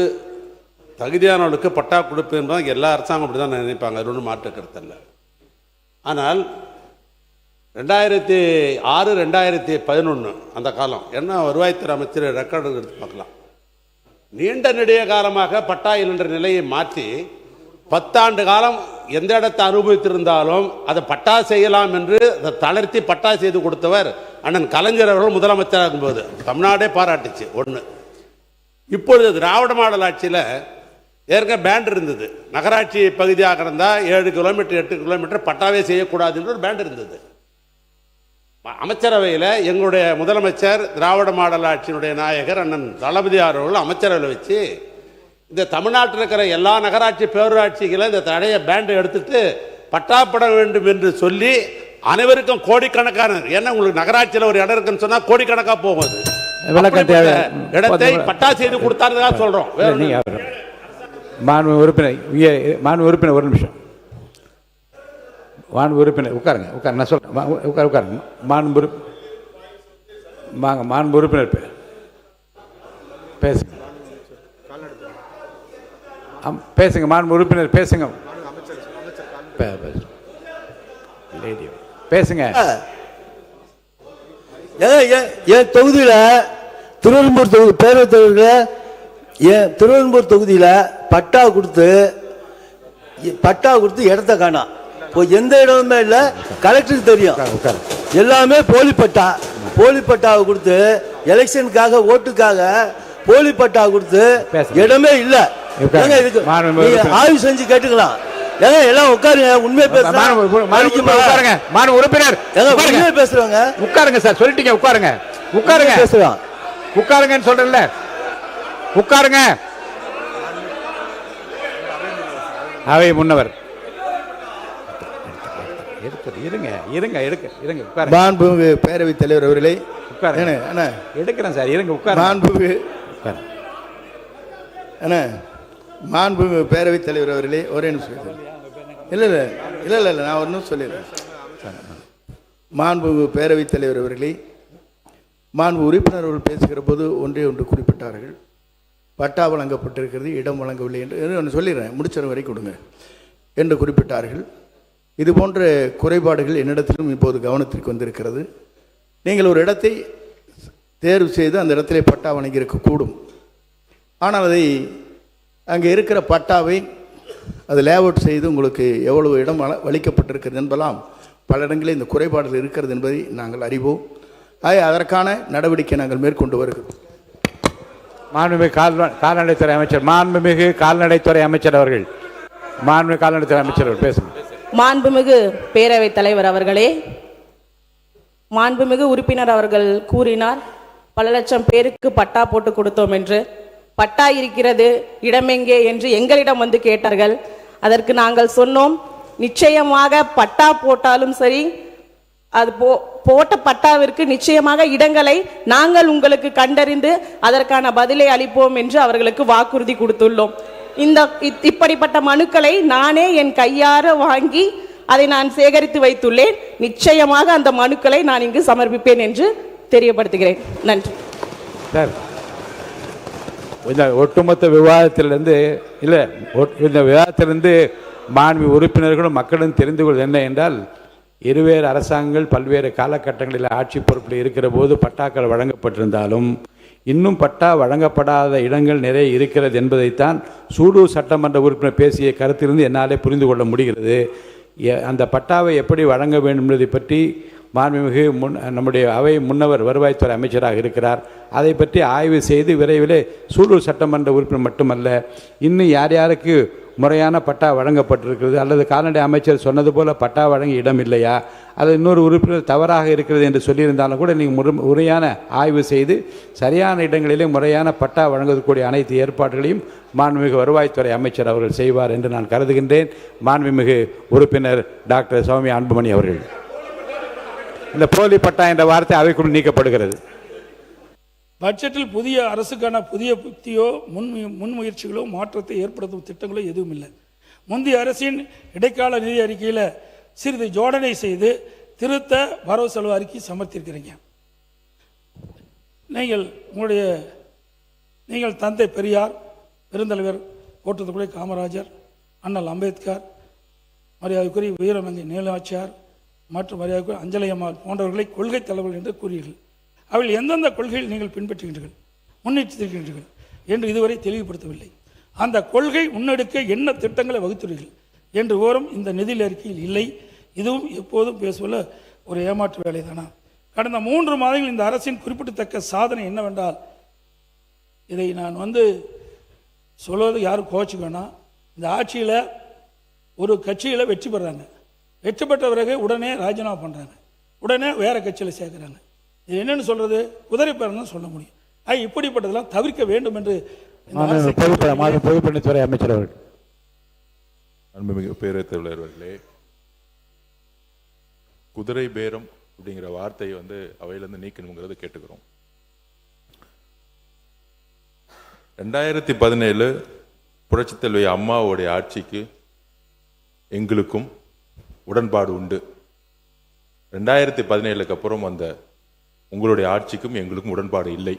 தகுதியானவர்களுக்கு பட்டா கொடுப்பேன் தான் எல்லா அரசாங்கம் அப்படி தான் நினைப்பாங்க. அது ஒன்றும் மாற்று கருத்தல்ல. ஆனால் 2006 2011 அந்த காலம் என்ன வருவாய்த்துறை அமைச்சர் ரெக்கார்டு எடுத்து பார்க்கலாம். நீண்ட நெடிய காலமாக பட்டா என்ற நிலையை மாற்றி 10 ஆண்டு காலம் எந்த இடத்தை அனுபவித்திருந்தாலும் அதை பட்டா செய்யலாம் என்று அதை தளர்த்தி பட்டா செய்து கொடுத்தவர் அண்ணன் கலைஞர் அவர்கள் முதலமைச்சராக இருக்கும்போது தமிழ்நாடே பாராட்டுச்சு. ஒன்று, இப்பொழுது திராவிட மாடல் ஆட்சியில் ஏற்கனவே பேண்ட் இருந்தது. நகராட்சி பகுதியாக இருந்தால் 7 கிலோமீட்டர் 8 கிலோமீட்டர் பட்டாவே செய்யக்கூடாது என்று ஒரு பேண்ட் இருந்தது. அமைச்சரவையில் எங்களுடைய முதலமைச்சர் திராவிட மாடல் ஆட்சியினுடைய நாயகர் அண்ணன் தளபதி அவர்கள் அமைச்சரவையில் வச்சு இந்த தமிழ்நாட்டில் இருக்கிற எல்லா நகராட்சி பேரூராட்சிகளை இந்த தடைய பேண்டை எடுத்துட்டு பட்டாப்பட வேண்டும் என்று சொல்லி அனைவருக்கும் கோடிக்கணக்கான, ஏன்னா உங்களுக்கு நகராட்சியில் ஒரு இடம் இருக்குன்னு சொன்னால் கோடிக்கணக்காக போகும். இடத்தை பட்டா செய்து கொடுத்தாருதான் சொல்றோம். மாண்பு உறுப்பினர் ஒரு நிமிஷம். மாண்பு உறுப்பினர் உட்காருங்க, நான் சொல்றேன். உட்காருங்க. மாண்பு உறுப்பினர் பேசுங்க. பேசுங்க மாண்பு உறுப்பினர் பேசுங்க. பேசுங்க. என் தொகுதியில் திருவெரும்பூர் தொகுதி பேரவைத் தலைவர்கள் என் திருவெரும்பூர் தொகுதியில் பட்டா கொடுத்து இடத்த காணோம். இப்போ எந்த இடமுமே இல்லை. கலெக்டருக்கு தெரியும். எல்லாமே போலி பட்டாவை கொடுத்து எலெக்ஷனுக்காக ஓட்டுக்காக போலி பட்டா கொடுத்து இடமே இல்லை. இதுக்கு ஆய்வு செஞ்சு கேட்டுக்கலாம். ஏங்க எல்லாம் உட்காருங்க. உண்மையை பேசுறாங்க. உண்மையை பேசுறாங்க. உட்காருங்க சார். சொல்லிட்டீங்க. உட்காருங்க. உட்காருங்க. பேசுறான். உட்காருங்கன்னு சொல்றேன்ல. உட்காருங்க. அவை முன்னவர் மாண்புமிகு பேரவைத் தலைவர் அவர்களே, எடுக்கிறேன் சார். இருங்க. உட்காரு. மாண்புமிகு பேரவைத் தலைவர் அவர்களே, ஒரே நிமிஷம். இல்லை நான் ஒன்றும் சொல்லிடுறேன். மாண்புமிகு பேரவைத் தலைவர் அவர்களே, மாண்பு உறுப்பினர்கள் பேசுகிற போது ஒன்று குறிப்பிட்டார்கள். பட்டா வழங்கப்பட்டிருக்கிறது, இடம் வழங்கவில்லை என்று ஒன்று சொல்லிடுறேன். முடிச்ச வரை கொடுங்க என்று குறிப்பிட்டார்கள். இது போன்ற குறைபாடுகள் என்னிடத்திலும் இப்போது கவனத்திற்கு வந்திருக்கிறது. நீங்கள் ஒரு இடத்தை தேர்வு செய்து அந்த இடத்திலே பட்டா வழங்கியிருக்கக்கூடும். ஆனால் அதை அங்கே இருக்கிற பட்டாவை அது லேஅவுட் செய்து உங்களுக்கு எவ்வளவு இடம் அளிக்கப்பட்டிருக்கிறது என்பதெல்லாம் பல இடங்களில் இந்த குறைபாடுகள் இருக்கிறது என்பதை நாங்கள் அறிவோம். அதற்கான நடவடிக்கை நாங்கள் மேற்கொண்டு வருகிறோம். மாண்புமிகு கால்நடைத்துறை அமைச்சர் கால்நடைத்துறை அமைச்சர் அவர்கள் கால்நடைத்துறை அமைச்சர் அவர்கள் பேசுங்க. மாண்புமிகு பேரவைத் தலைவர் அவர்களே, மாண்புமிகு உறுப்பினர் அவர்கள் கூறினார் பல லட்சம் பேருக்கு பட்டா போட்டு கொடுத்தோம் என்று. பட்டா இருக்கிறது, இடமெங்கே என்று எங்களிடம் வந்து கேட்டார்கள். அதற்கு நாங்கள் சொன்னோம், நிச்சயமாக பட்டா போட்டாலும் சரி, அது போட்ட பட்டாவிற்கு நிச்சயமாக இடங்களை நாங்கள் உங்களுக்கு கண்டறிந்து அதற்கான பதிலை அளிப்போம் என்று அவர்களுக்கு வாக்குறுதி கொடுத்துள்ளோம். இப்படிப்பட்ட மனுக்களை நானே என் கையார வாங்கி அதை நான் சேகரித்து வைத்துள்ளேன். நிச்சயமாக அந்த மனுக்களை நான் இங்கு சமர்ப்பிப்பேன் என்று தெரியப்படுத்துகிறேன். நன்றி சார். இந்த ஒட்டுமொத்த விவாதத்திலிருந்து இந்த விவாதத்திலிருந்து மாண்பு உறுப்பினர்களும் மக்களும் தெரிந்து கொள்வது என்ன என்றால், இருவேறு அரசாங்கங்கள் பல்வேறு காலகட்டங்களில் ஆட்சி பொறுப்பில் இருக்கிற போது பட்டாக்கள் வழங்கப்பட்டிருந்தாலும் இன்னும் பட்டா வழங்கப்படாத இடங்கள் நிறைய இருக்கிறது என்பதைத்தான் சூலூர் சட்டமன்ற உறுப்பினர் பேசிய கருத்திலிருந்து என்னாலே புரிந்து கொள்ள முடிகிறது. அந்த பட்டாவை எப்படி வழங்க வேண்டும் என்பதை பற்றி மாண்புமிகு நம்முடைய அவை முன்னவர் வருவாய்த்துறை அமைச்சராக இருக்கிறார். அதை பற்றி ஆய்வு செய்து விரைவிலே சூலூர் சட்டமன்ற உறுப்பினர் மட்டுமல்ல, இன்னும் யார் யாருக்கு முறையான பட்டா வழங்கப்பட்டிருக்கிறது, அல்லது கால்நடை அமைச்சர் சொன்னது போல் பட்டா வழங்கி இடம் இல்லையா, அது இன்னொரு உறுப்பினர் தவறாக இருக்கிறது என்று சொல்லியிருந்தாலும் கூட நீங்கள் முறையான ஆய்வு செய்து சரியான இடங்களிலே முறையான பட்டா வழங்கக்கூடிய அனைத்து ஏற்பாடுகளையும் மாண்புமிகு வருவாய்த்துறை அமைச்சர் அவர்கள் செய்வார் என்று நான் கருதுகின்றேன். மாண்புமிகு உறுப்பினர் டாக்டர் சௌமியா அன்புமணி அவர்கள். இந்த போலி பட்டா என்ற வார்த்தை அவைக்குள் நீக்கப்படுகிறது. பட்ஜெட்டில் புதிய அரசுக்கான புதிய புத்தியோ முன்முயற்சிகளோ மாற்றத்தை ஏற்படுத்தும் திட்டங்களோ எதுவும் இல்லை. முந்தைய அரசின் இடைக்கால நிதி அறிக்கையில் சிறிது ஜோடனை செய்து திருத்த வரவு செலவு அறிக்கை சமர்த்திருக்கிறீங்க. நீங்கள் தந்தை பெரியார், பெருந்தலைவர் கோட்டத்துக்குடி காமராஜர், அண்ணல் அம்பேத்கர், மரியாதைக்குரிய வீரமங்கை நீலாட்சியார் மற்றும் மரியாதைக்குரிய அஞ்சலி அம்மாள் போன்றவர்களை கொள்கை தலைவர்கள் என்று கூறுகிறீர்கள். அவர்கள் எந்தெந்த கொள்கையில் நீங்கள் பின்பற்றுகின்றீர்கள், முன்னெடுத்திருக்கின்றீர்கள் என்று இதுவரை தெளிவுபடுத்தவில்லை. அந்த கொள்கை முன்னெடுக்க என்ன திட்டங்களை வகுத்துள்ளீர்கள் என்று விவரம் இந்த நிதி அறிக்கையில் இல்லை. இதுவும் எப்போதும் பேசுவதில் ஒரு ஏமாற்று வேலை தானா? கடந்த 3 மாதங்கள் இந்த அரசின் குறிப்பிடத்தக்க சாதனை என்னவென்றால், இதை நான் சொல்வது யாரும் கோச்சிக்க வேணாம், இந்த ஆட்சியில் ஒரு கட்சியில் வெற்றி பெறாங்க, வெற்றி பெற்ற பிறகு உடனே ராஜினாமா பண்ணுறாங்க, உடனே வேற கட்சியில் சேர்க்குறாங்க. இது என்னன்னு சொல்றது? குதிரை பேரம் சொல்ல முடியும். இப்படிப்பட்டதெல்லாம் தவிர்க்க வேண்டும் என்று பொதுப்பணித்துறை அமைச்சர் அவர்கள். அன்புமிகு பேரவைத் தலைவர் அவர்களே, குதிரை பேரம் அப்படிங்கிற வார்த்தையை அவையிலிருந்து நீக்கணுங்கிறது கேட்டுக்கிறோம். 2017 புரட்சித் தலைவி அம்மாவுடைய ஆட்சிக்கு எங்களுக்கும் உடன்பாடு உண்டு. 2017க்கு அப்புறம் உங்களுடைய ஆட்சிக்கும் எங்களுக்கும் உடன்பாடு இல்லை.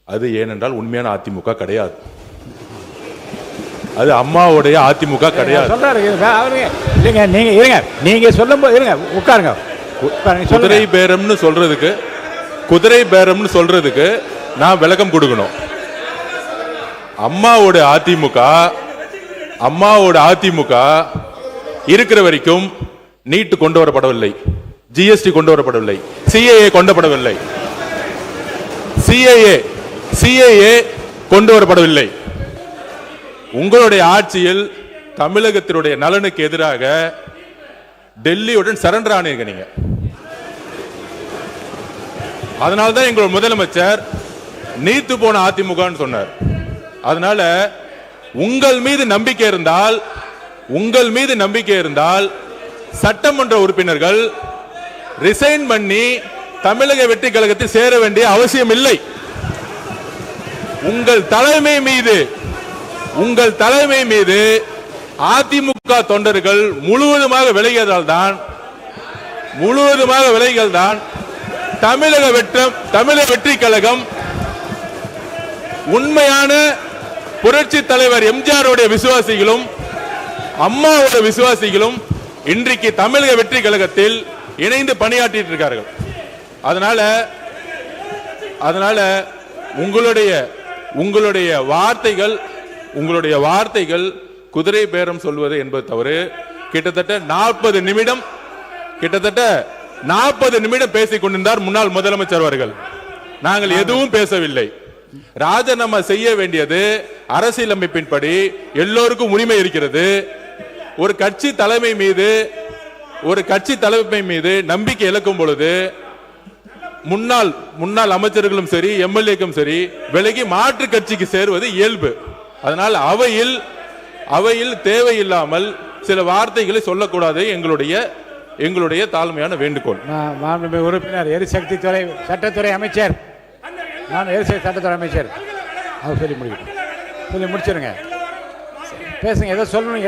அது ஏனென்றால் உண்மையான அதிமுக கிடையாது. அது அம்மாவுடைய அதிமுக கிடையாது. சொல்றாரு இல்லைங்க, நீங்க இருங்க, நீங்க சொல்லும்போது இருங்க, உட்காருங்க. குதிரை பேரம்னு சொல்றதுக்கு நான் விளக்கம் கொடுக்கணும். அம்மாவோட அதிமுக இருக்கிற வரைக்கும் நீட் கொண்டு வரப்படவில்லை, ஜிஎஸ்டி கொண்டு வரப்படவில்லை, சிஏஏ கொண்டு வரப்படவில்லை, சிஏஏ கொண்டு வரப்படவில்லை. உங்களுடைய ஆட்சியில் தமிழகத்தினுடைய நலனுக்கு எதிராக டெல்லியுடன் சரண்டர் ஆனீங்க நீங்க. அதனால்தான் எங்களோட முதலமைச்சர் நீத்து போன அதிமுகன்னு சொன்னார். அதனால உங்கள் மீது நம்பிக்கை இருந்தால் சட்டமன்ற உறுப்பினர்கள் ரிசைன் பண்ணி தமிழக வெற்றி கழகத்தில் சேர வேண்டிய அவசியம் இல்லை. உங்கள் தலைமை மீது அதிமுக தொண்டர்கள் முழுவதுமாக விலகியதால் தான் தமிழக வெற்றி கழகம் உண்மையான புரட்சி தலைவர் எம்ஜிஆருடைய விசுவாசிகளும் அம்மாவுடைய விசுவாசிகளும் இன்றைக்கு தமிழக வெற்றி கழகத்தில் இணைந்து பணியாற்றிட்டு இருக்கார்கள். அதனால உங்களுடைய வார்த்தைகள் குதிரை பேரம் சொல்வது என்பது தவறு. கிட்டத்தட்ட 40 நிமிடம் பேசிக் கொண்டிருந்தார் முன்னாள் முதலமைச்சர் அவர்கள். நாங்கள் எதுவும் பேசவில்லை. ராஜினாமா செய்ய வேண்டியது அரசியலமைப்பின்படி எல்லோருக்கும் உரிமை இருக்கிறது. ஒரு கட்சி தலைமை மீது நம்பிக்கை இழக்கும் பொழுது முன்னாள் அமைச்சர்களும் சரி எம்எல்ஏக்கும் சரி விலகி மாற்று கட்சிக்கு சேருவது இயல்பு. அதனால் அவையில் தேவையில்லாமல் சில வார்த்தைகளை சொல்லக்கூடாது எங்களுடைய தாழ்மையான வேண்டுகோள். உறுப்பினர் எரிசக்தி துறை சட்டத்துறை அமைச்சர், சட்டத்துறை அமைச்சர் அவர் சொல்லி முடிச்சிருங்க. பேசுங்க, ஏதோ சொல்லணும்.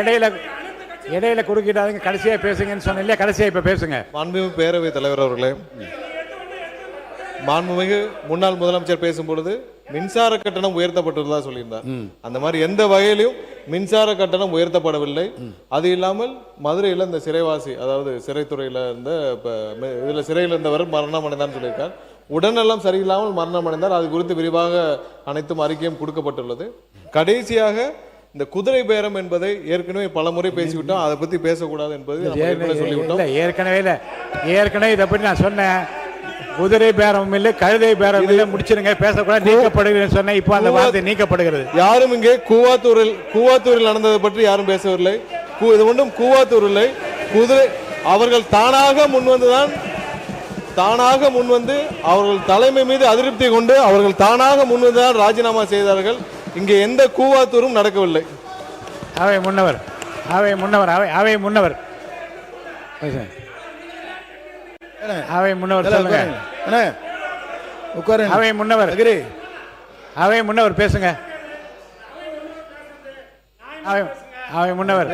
இடையில குறுக்கிட்டாதீங்க, கடைசியா பேசுங்கன்னு சொன்ன இல்லையா? கடைசியா இப்ப பேசுங்க. மாண்புமிகு பேரவைத் தலைவர் அவர்களே, மாண்புமிகு முன்னாள் முதலமைச்சர் பேசும்பொழுது மின்சார கட்டணம் உயர்த்தப்பட்டுள்ளதா சொல்லியிருந்தார். அந்த மாதிரி எந்த வகையிலும் மின்சார கட்டணம் உயர்த்தப்படவில்லை. அது இல்லாமல் மதுரையில் இந்த சிறைவாசி, அதாவது சிறைத்துறையில் இருந்த சிறையில் இருந்தவர் மரணம் அடைந்தார்னு சொல்லியிருக்கார். உடல்நலம் சரியில்லாமல் மரணம் அடைந்தார். அது குறித்து விரிவாக அனைத்தும் அறிக்கையும் கொடுக்கப்பட்டுள்ளது. கடைசியாக இந்த குதிரை பேரம் என்பதை ஏற்கனவே பல முறை பேசிவிட்டோம், அதை பத்தி பேசக்கூடாது என்பது சொல்லிவிட்டோம். ஏற்கனவே இதை பற்றி நான் சொன்னேன். குதிரை பேரம் இல்லை, கழுதை பேரம் இல்லை, முடிச்சிருங்க, பேசக்கூடாது, நீக்கப்படுகிறது சொன்னேன். இப்போ அந்த வார்த்தை நீக்கப்படுகிறது. யாரும் இங்கே கூவாத்தூரில் நடந்ததை பற்றி யாரும் பேசவில்லை. இது ஒன்றும் கூவாத்தூர் இல்லை. குதிரை அவர்கள் தானாக முன்வந்து அவர்கள் தலைமை மீது அதிருப்தி கொண்டு அவர்கள் தானாக முன்வந்துதான் ராஜினாமா செய்தார்கள். இங்கே எந்த கூவாத்தூரும் நடக்கவில்லை. அவை முன்னவர் அவை முன்னவர் சொல்லுங்க. அவை முன்னவர் பேசுங்க. அவை முன்னவர்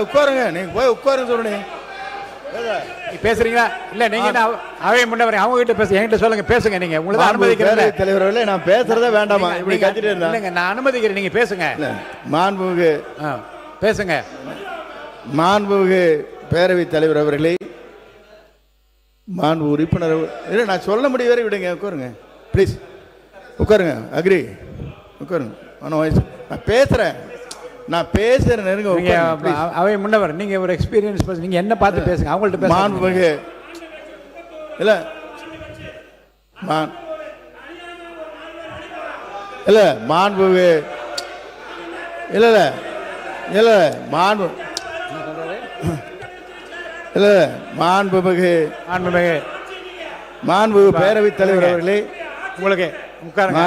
உட்காருங்க. நீங்க போய் உட்காருங்க சொல்லுங்க. பேசுறீங்களா? இல்ல நீங்க அவை முன்னவர் அவங்க கிட்ட பேச, என்கிட்ட சொல்லுங்க, பேசுங்க. நீங்க உங்களுக்கு அனுமதிக்கிறேன் தலைவர்களே, நான் பேசுறதே வேண்டாமா? இப்படி கத்திட்டு இல்லைங்க, நான் அனுமதிக்கிறேன், நீங்க பேசுங்க. மாண்புமிகு பேசுங்க. மாண்புமிகு பேரவைத் தலைவர் அவர்களே, மாண்பு உறுப்பினர் இல்லை, நான் சொல்ல முடிய வரை விடுங்க. உட்காருங்க ப்ளீஸ், உட்காருங்க. அக்ரி, உட்காருங்க. நான் பேசுறேன் நெருங்க. அவை முன்னவர், நீங்க ஒரு எக்ஸ்பீரியன்ஸ் பர்சன், நீங்க என்ன பார்த்து பேசுங்க, அவங்கள்ட்ட பேசுங்க. மாண்புமிகு இல்ல மாண்புமிகு மாண்புமிகு பேரவைத் தலைவர் அவர்களே, உங்களுக்கு உட்காருங்க.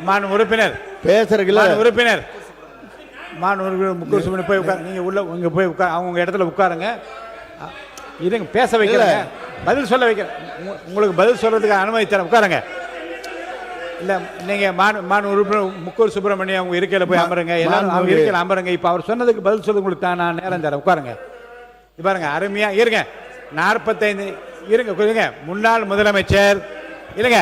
மாண்பு உறுப்பினர் பேசுறீங்களா? உறுப்பினர் முக்கூர் போய் உட்கார். நீங்க இங்க போய் உட்கார், அவங்க இடத்துல உட்காருங்க. இருங்க, பேச வைக்கிறேன், பதில் சொல்ல வைக்கிறேன். உங்களுக்கு பதில் சொல்றதுக்கு அனுமதி தரேன், உட்காருங்க. இல்ல நீங்க உறுப்பினர் முக்கூர் சுப்பிரமணியம் அவங்க இருக்கையில போய் அமருங்க. எல்லாரும் அவங்க இருக்கையில அமருங்க. இப்ப அவர் சொன்னதுக்கு பதில் சொல்ல உங்களுக்கு நான் நேரம் தரேன், உட்காருங்க. பாருங்க, அருமையா இருங்க. 45 இருங்க, முன்னாள் முதலமைச்சர் இல்லைங்க,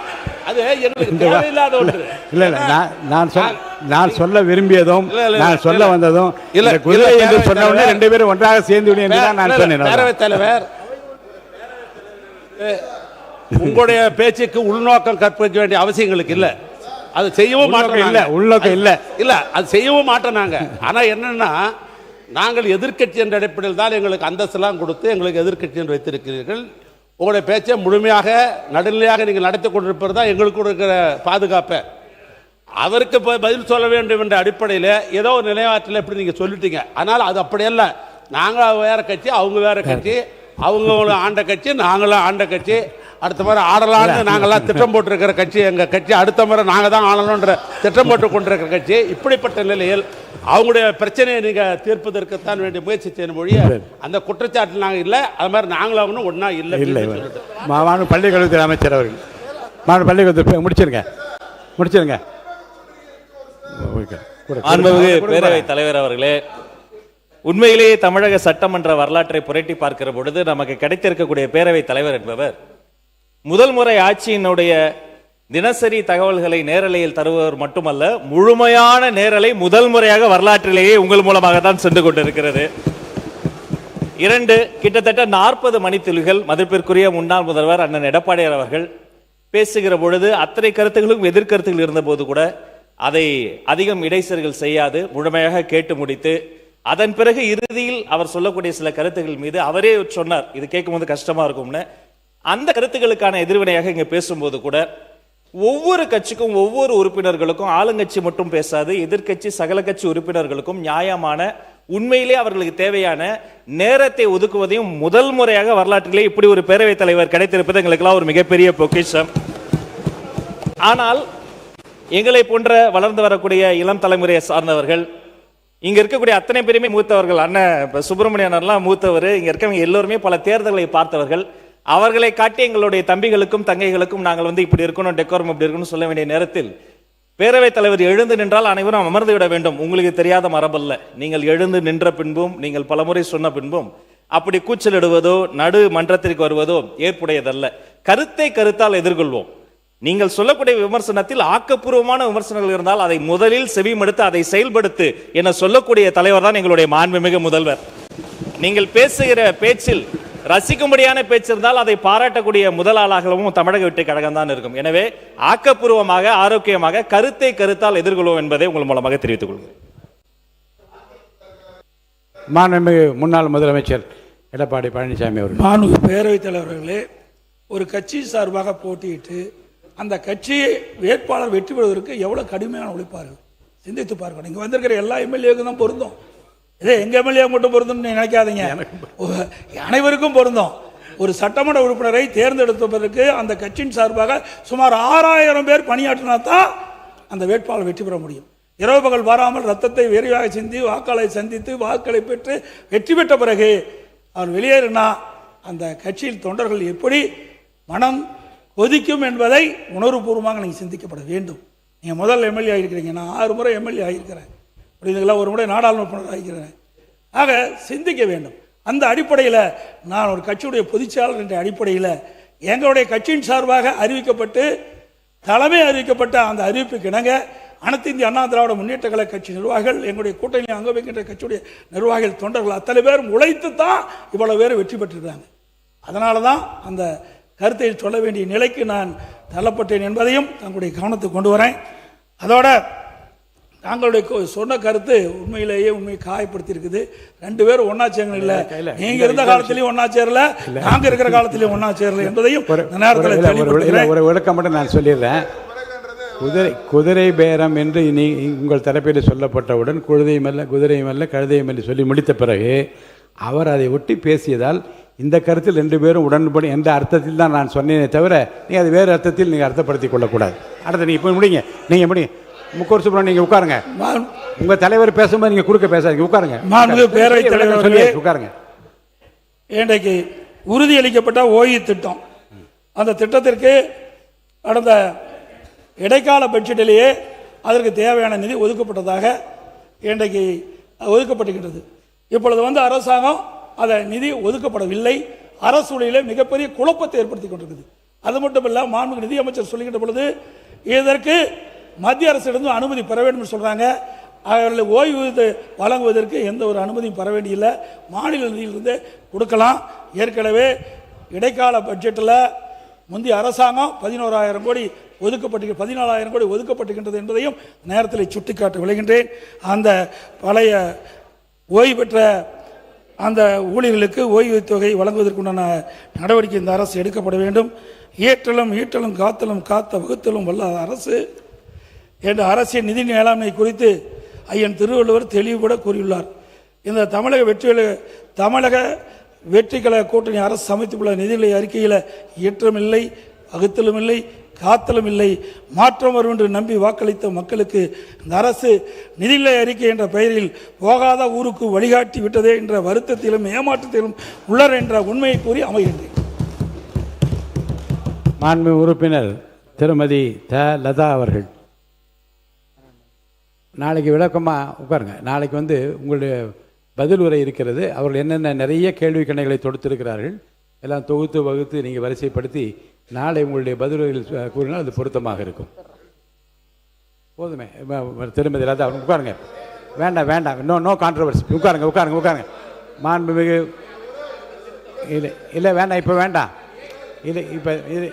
அது எங்களுக்கு தேவையில்லாத ஒன்று. இல்லை நான் சொல்ல விரும்பியதும் நான் சொல்ல வந்ததும் இல்லை குதிரை என்று சொன்ன உடனே 2 பேரும் ஒன்றாக சேர்ந்து விடு என்று நான் சொன்னேன். பேரவைத் தலைவர், உங்களுடைய பேச்சுக்கு உள்நோக்கம் கற்பிக்க வேண்டிய அவசியங்களுக்கு இல்லை. அது செய்யவும் மாட்டோம். இல்லை உள்நோக்கம் இல்லை இல்லை அது செய்யவும் மாட்டோம் நாங்கள். ஆனால் என்னன்னா, நாங்கள் எதிர்க்கட்சி என்ற அடிப்படையில் தான் எங்களுக்கு அந்தஸ்தெல்லாம் கொடுத்து எங்களுக்கு எதிர்க்கட்சி என்று வைத்திருக்கிறீர்கள். உங்களுடைய பேச்சை முழுமையாக நடுநிலையாக நீங்கள் நடத்தி கொண்டிருப்பது தான் எங்களுக்கு இருக்கிற பாதுகாப்பை. அவருக்கு பதில் சொல்ல வேண்டும் என்ற அடிப்படையில் ஏதோ ஒரு நிலையாற்றில் எப்படி நீங்கள் சொல்லிட்டீங்க. ஆனால் அது அப்படியல்ல. நாங்கள் வேற கட்சி, அவங்க வேற கட்சி, அவங்க ஆண்ட கட்சி, நாங்களும் ஆண்ட கட்சி. அடுத்த முறை ஆடலான்னு நாங்கள்லாம் திட்டம் போட்டிருக்கிற கட்சி எங்கள் கட்சி. அடுத்த முறை நாங்கள் தான் ஆளணுன்ற திட்டம் போட்டு கொண்டிருக்கிற கட்சி. இப்படிப்பட்ட நிலையில் அவங்களுடைய பிரச்சனையை நீங்கள் தீர்ப்பதற்குத்தான் வேண்டிய முயற்சி செய்யணும் மொழிய அந்த குற்றச்சாட்டு நாங்கள் இல்லை. அது மாதிரி நாங்களும் அவனும் ஒன்றா இல்லை. மாநில பள்ளிக்கல்வித்துறை அமைச்சர் அவர்கள் மாநில பள்ளிக்கல்வித்துறை முடிச்சிருங்க. மாண்புமிகு பேரவைத் தலைவர் அவர்களே, உண்மையிலேயே தமிழக சட்டமன்ற வரலாற்றை புரட்டி பார்க்கிற பொழுது நமக்கு கிடைத்திருக்கக்கூடிய பேரவைத் தலைவர் என்பவர் முதல் முறை ஆட்சியினுடைய தினசரி தகவல்களை நேரலையில் தருபவர் மட்டுமல்ல, முழுமையான நேரலை முதல் முறையாக வரலாற்றிலேயே உங்கள் மூலமாக தான் சென்று கொண்டிருக்கிறது. 2 கிட்டத்தட்ட 40 மணித்துளிகள் மதிப்பிற்குரிய முன்னாள் முதல்வர் அண்ணன் எடப்பாடியார் அவர்கள் பேசுகிற பொழுது அத்தனை கருத்துகளும் எதிர்கருத்துகள் இருந்த போது கூட அதை அதிகம் இடைச்சல்கள் செய்யாது முழுமையாக கேட்டு முடித்து, அதன் பிறகு இறுதியில் அவர் சொல்லக்கூடிய சில கருத்துக்கள் மீது அவரே சொன்னார், இது கேட்கும்போது கஷ்டமா இருக்கும்னு. அந்த கருத்துக்களுக்கான எதிர்வினையாக இங்க பேசும்போது கூட ஒவ்வொரு கட்சிக்கும் ஒவ்வொரு உறுப்பினர்களுக்கும், ஆளுங்கட்சி மட்டும் பேசாது, எதிர்கட்சி சகல கட்சி உறுப்பினர்களுக்கும் நியாயமான உண்மையிலே அவர்களுக்கு தேவையான நேரத்தை ஒதுக்குவதையும் முதல் முறையாக வரலாற்றிலே இப்படி ஒரு பேரவைத் தலைவர் கிடைத்திருப்பது எங்களுக்கெல்லாம் ஒரு மிகப்பெரிய பொக்கிஷம். ஆனால் எங்களை போன்ற வளர்ந்து வரக்கூடிய இளம் தலைமுறையை சார்ந்தவர்கள், இங்க இருக்கக்கூடிய அத்தனை பேருமே மூத்தவர்கள். அண்ணன் சுப்பிரமணியனர்லாம் மூத்தவர். இங்க இருக்கவங்க எல்லோருமே பல தேர்தல்களை பார்த்தவர்கள். அவர்களை காட்டி எங்களுடைய தம்பிகளுக்கும் தங்கைகளுக்கும் நாங்கள் இப்படி இருக்கணும், டெக்கோரம் இப்படி இருக்கணும் சொல்ல வேண்டிய நேரத்தில் பேரவைத் தலைவர் எழுந்து நின்றால் அனைவரும் அமர்ந்து விட வேண்டும். உங்களுக்கு தெரியாத மரபல்ல. நீங்கள் எழுந்து நின்ற பின்பும், நீங்கள் பலமுறை சொன்ன பின்பும் அப்படி கூச்சலிடுவதோ நடு மன்றத்திற்கு வருவதோ ஏற்புடையதல்ல. கருத்தை கருத்தால் எதிர்கொள்வோம். நீங்கள் சொல்லக்கூடிய விமர்சனத்தில் ஆக்கப்பூர்வமான விமர்சனங்கள் இருந்தால் அதை முதலில் செவிமடுத்து அதை செயல்படுத்து என சொல்லக்கூடிய தலைவர் தான் எங்களுடைய மாண்புமிகு முதல்வர். நீங்கள் பேசுகிற பேச்சில் ரசிக்கும்படியான பேச்சு இருந்தால் அதை பாராட்டக்கூடிய முதல் ஆளாகவும் தமிழக வெற்றி கழகம் தான் இருக்கும். எனவே ஆக்கப்பூர்வமாக, ஆரோக்கியமாக கருத்தை கருத்தால் எதிர்கொள்வோம் என்பதை உங்கள் மூலமாக தெரிவித்துக் கொள்கிறேன். மாண்புமிகு முன்னாள் முதலமைச்சர் எடப்பாடி பழனிசாமி அவர்கள். மாண்புமிகு பேரவைத் தலைவர்களே, ஒரு கட்சி சார்பாக போட்டியிட்டு அந்த கட்சி வேட்பாளர் வெற்றி பெறுவதற்கு எவ்வளவு கடுமையான உழைப்பார்கள் சிந்தித்து பார்க்கணும். இங்க வந்திருக்கிற எல்லா எம்எல்ஏக்கும் தான் பொருந்தும். இதே எங்க எம்எல்ஏ மட்டும் பொருந்தும் நினைக்காதீங்க, அனைவருக்கும் பொருந்தும். ஒரு சட்டமன்ற உறுப்பினரை தேர்ந்தெடுப்பதற்கு அந்த கட்சியின் சார்பாக சுமார் 6000 பேர் பணியாற்றினா தான் அந்த வேட்பாளர் வெற்றி பெற முடியும். இரவு பகல் வராமல் ரத்தத்தை விரைவாக சிந்தி வாக்களை சந்தித்து வாக்களை பெற்று வெற்றி பெற்ற பிறகு அவர் வெளியேறினா அந்த கட்சியில் தொண்டர்கள் எப்படி மனம் கொதிக்கும் என்பதை உணர்வுபூர்வமாக நீங்கள் சிந்திக்கப்பட வேண்டும். நீங்கள் முதல் எம்எல்ஏ ஆகிருக்கிறீங்க, நான் 6 முறை எம்எல்ஏ ஆகியிருக்கிறேன், அப்படிங்களா, ஒரு முறை நாடாளுமன்ற ஆகிக்கிறேன். ஆக சிந்திக்க வேண்டும். அந்த அடிப்படையில் நான் ஒரு கட்சியுடைய பொதுச்செயலாளர் என்ற அடிப்படையில் எங்களுடைய கட்சியின் சார்பாக அறிவிக்கப்பட்டு தலைமை அறிவிக்கப்பட்ட அந்த அறிவிப்புக்கு இணங்க அனைத்து இந்திய அண்ணா திராவிட முன்னேற்ற கழக கட்சி நிர்வாகிகள், எங்களுடைய கூட்டணி அங்க வைக்கின்ற கட்சியுடைய நிர்வாகிகள், தொண்டர்கள் அத்தனை பேரும் உழைத்து தான் இவ்வளவு பேர் வெற்றி பெற்றிருக்காங்க. அதனால தான் அந்த கருத்தை சொல்ல வேண்டிய நிலைக்கு நான் தள்ளப்பட்டேன் என்பதையும் தங்களுடைய கவனத்துக்கு கொண்டு வரேன். அதோட தாங்களுடைய சொன்ன கருத்து உண்மையிலேயே காயப்படுத்தி இருக்குது. 2 பேரும் ஒன்னா சேரல, இல்ல நீங்க இருந்த காலத்திலயும் ஒன்னா சேரல, நாங்க இருக்கிற காலத்திலயும் ஒன்னா சேரல என்பதையும் ஒரு விளக்கம் மட்டும் நான் சொல்லிடுறேன். குதிரை பேரம் என்று உங்கள் தரப்பில் சொல்லப்பட்டவுடன் குதிரையும் அல்ல கழுதையும் அல்ல சொல்லி முடித்த பிறகு அவர் அதை ஒட்டி பேசியதால் இந்த கருத்தில் 2 பேரும் உடன்படி எந்த அர்த்தத்தில் தான் நான் சொன்னேனே தவிர நீங்கள் அது வேறு அர்த்தத்தில் நீங்கள் அர்த்தப்படுத்திக் கொள்ளக்கூடாது. அடுத்து நீங்கள் இப்போ முடிங்க, நீங்கள் முடிங்க. முக்கூர் சுப்ரமணியன் நீங்கள் உட்காருங்க. உங்கள் தலைவர் பேசும்போது நீங்கள் குறுக்க பேசாதீங்க, உட்காருங்க. பேரவைத் தலைவர் சொல்லி உட்காருங்க. இன்றைக்கு உறுதியளிக்கப்பட்ட ஓய்வு திட்டம், அந்த திட்டத்திற்கு கடந்த இடைக்கால பட்ஜெட்டிலேயே அதற்கு தேவையான நிதி ஒதுக்கப்பட்டதாக இன்றைக்கு ஒதுக்கப்பட்டுகின்றது. இப்பொழுது அரசாங்கம் அதை நிதி ஒதுக்கப்படவில்லை. அரசு ஊழியர்களை மிகப்பெரிய குழப்பத்தை ஏற்படுத்தி கொண்டிருக்குது. அது மட்டும் இல்லை, மாண்புமிகு நிதியமைச்சர் சொல்லுகின்ற பொழுது இதற்கு மத்திய அரசிடம் அனுமதி பெற வேண்டும் சொல்றாங்க. அவர்களை ஓய்வூதியத்தை வழங்குவதற்கு எந்த ஒரு அனுமதியும் பெற வேண்டியில்லை, மாநில நிதியிலிருந்து கொடுக்கலாம். ஏற்கனவே இடைக்கால பட்ஜெட்டில் முந்தைய அரசாங்கம் 11,000 கோடி ஒதுக்கப்பட்டு 14,000 கோடி ஒதுக்கப்பட்டிருக்கின்றது என்பதையும் நேரத்தில் சுட்டிக்காட்ட விளைகின்றேன். அந்த பழைய ஓய்வு பெற்ற அந்த ஊழியர்களுக்கு ஓய்வூதியத்தொகை வழங்குவதற்குண்டான நடவடிக்கை இந்த அரசு எடுக்கப்பட வேண்டும். ஏற்றலும் ஈட்டலும் காத்தலும் காத்த வகுத்தலும் வல்ல அரசு என்ற அரசியல் நிதி மேலாண்மை குறித்து ஐயன் திருவள்ளுவர் தெளிவு கூட கூறியுள்ளார். இந்த தமிழக வெற்றிக்கழக கூட்டணி அரசு சமைத்துள்ள நிதிநிலை அறிக்கையில் ஏற்றம் இல்லை, வகுத்தலும் இல்லை, காத்தலும் இல்லை, மாற்றம் வரும் என்று நம்பி வாக்களித்த மக்களுக்கு இந்த அரசு நிதிநிலை அறிக்கை என்ற பெயரில் போகாத ஊருக்கு வழிகாட்டி விட்டதே என்ற வருத்தத்திலும் ஏமாற்றத்திலும் உள்ளர் என்ற உண்மையை கூறி அமைகின்றேன். மாண்பு உறுப்பினர் திருமதி த லதா அவர்கள் நாளைக்கு விளக்கமாக உட்காருங்க. நாளைக்கு உங்களுடைய பதில் உரை இருக்கிறது. அவர்கள் என்னென்ன நிறைய கேள்வி கணைகளை தொடுத்திருக்கிறார்கள் எல்லாம் தொகுத்து வகுத்து நீங்கள் வரிசைப்படுத்தி நாளை உங்களுடைய பதிலுரையில் கூறினால் அது பொருத்தமாக இருக்கும். போதுமே. திருமதி லதா உட்காருங்க. வேண்டாம் நோ கான்ட்ரவர்சி. உட்காருங்க. மாண்புமிகு இல்லை வேண்டாம், இப்போ வேண்டாம், இல்லை இப்போ இது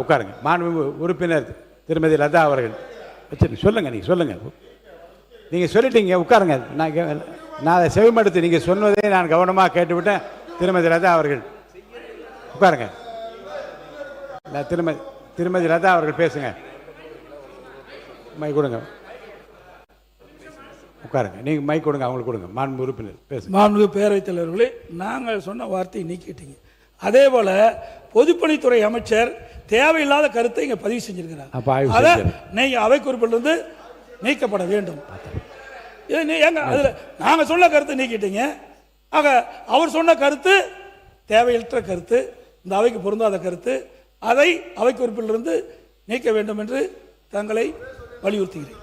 உட்காருங்க. மாண்புமிகு உறுப்பினர் திருமதி லதா அவர்கள் சொல்லுங்கள். நீங்கள் சொல்லிட்டீங்க, உட்காருங்க. நான் அதை செவிமடுத்து நீங்கள் சொன்னதே நான் கவனமாக கேட்டுவிட்டேன். திருமதி லதா அவர்கள் உட்காருங்க. திருமதி லதா அவர்கள் பேசுங்க. மை கொடுங்க. உட்காருங்க. நீங்கள் மை கொடுங்க, அவங்களுக்கு கொடுங்க. மாண்பு உறுப்பினர் பேசுங்க. மாண்புமிகு பேரவைத் தலைவர்களே, நாங்கள் சொன்ன வார்த்தையை நீக்கிட்டீங்க. அதே போல பொதுப்பணித்துறை அமைச்சர் தேவையில்லாத கருத்தை இங்கே பதிவு செஞ்சிருக்கிறார். அதை நீங்கள் அவை குறிப்பிலிருந்து நீக்கப்பட வேண்டும். நாங்கள் சொன்ன கருத்தை நீக்கிட்டீங்க. ஆக அவர் சொன்ன கருத்து தேவையற்ற கருத்து, இந்த அவைக்கு பொருந்தாத கருத்து, அதை அவை குறிப்பிலிருந்து நீக்க வேண்டும் என்று தங்களை வலியுறுத்துகிறேன்.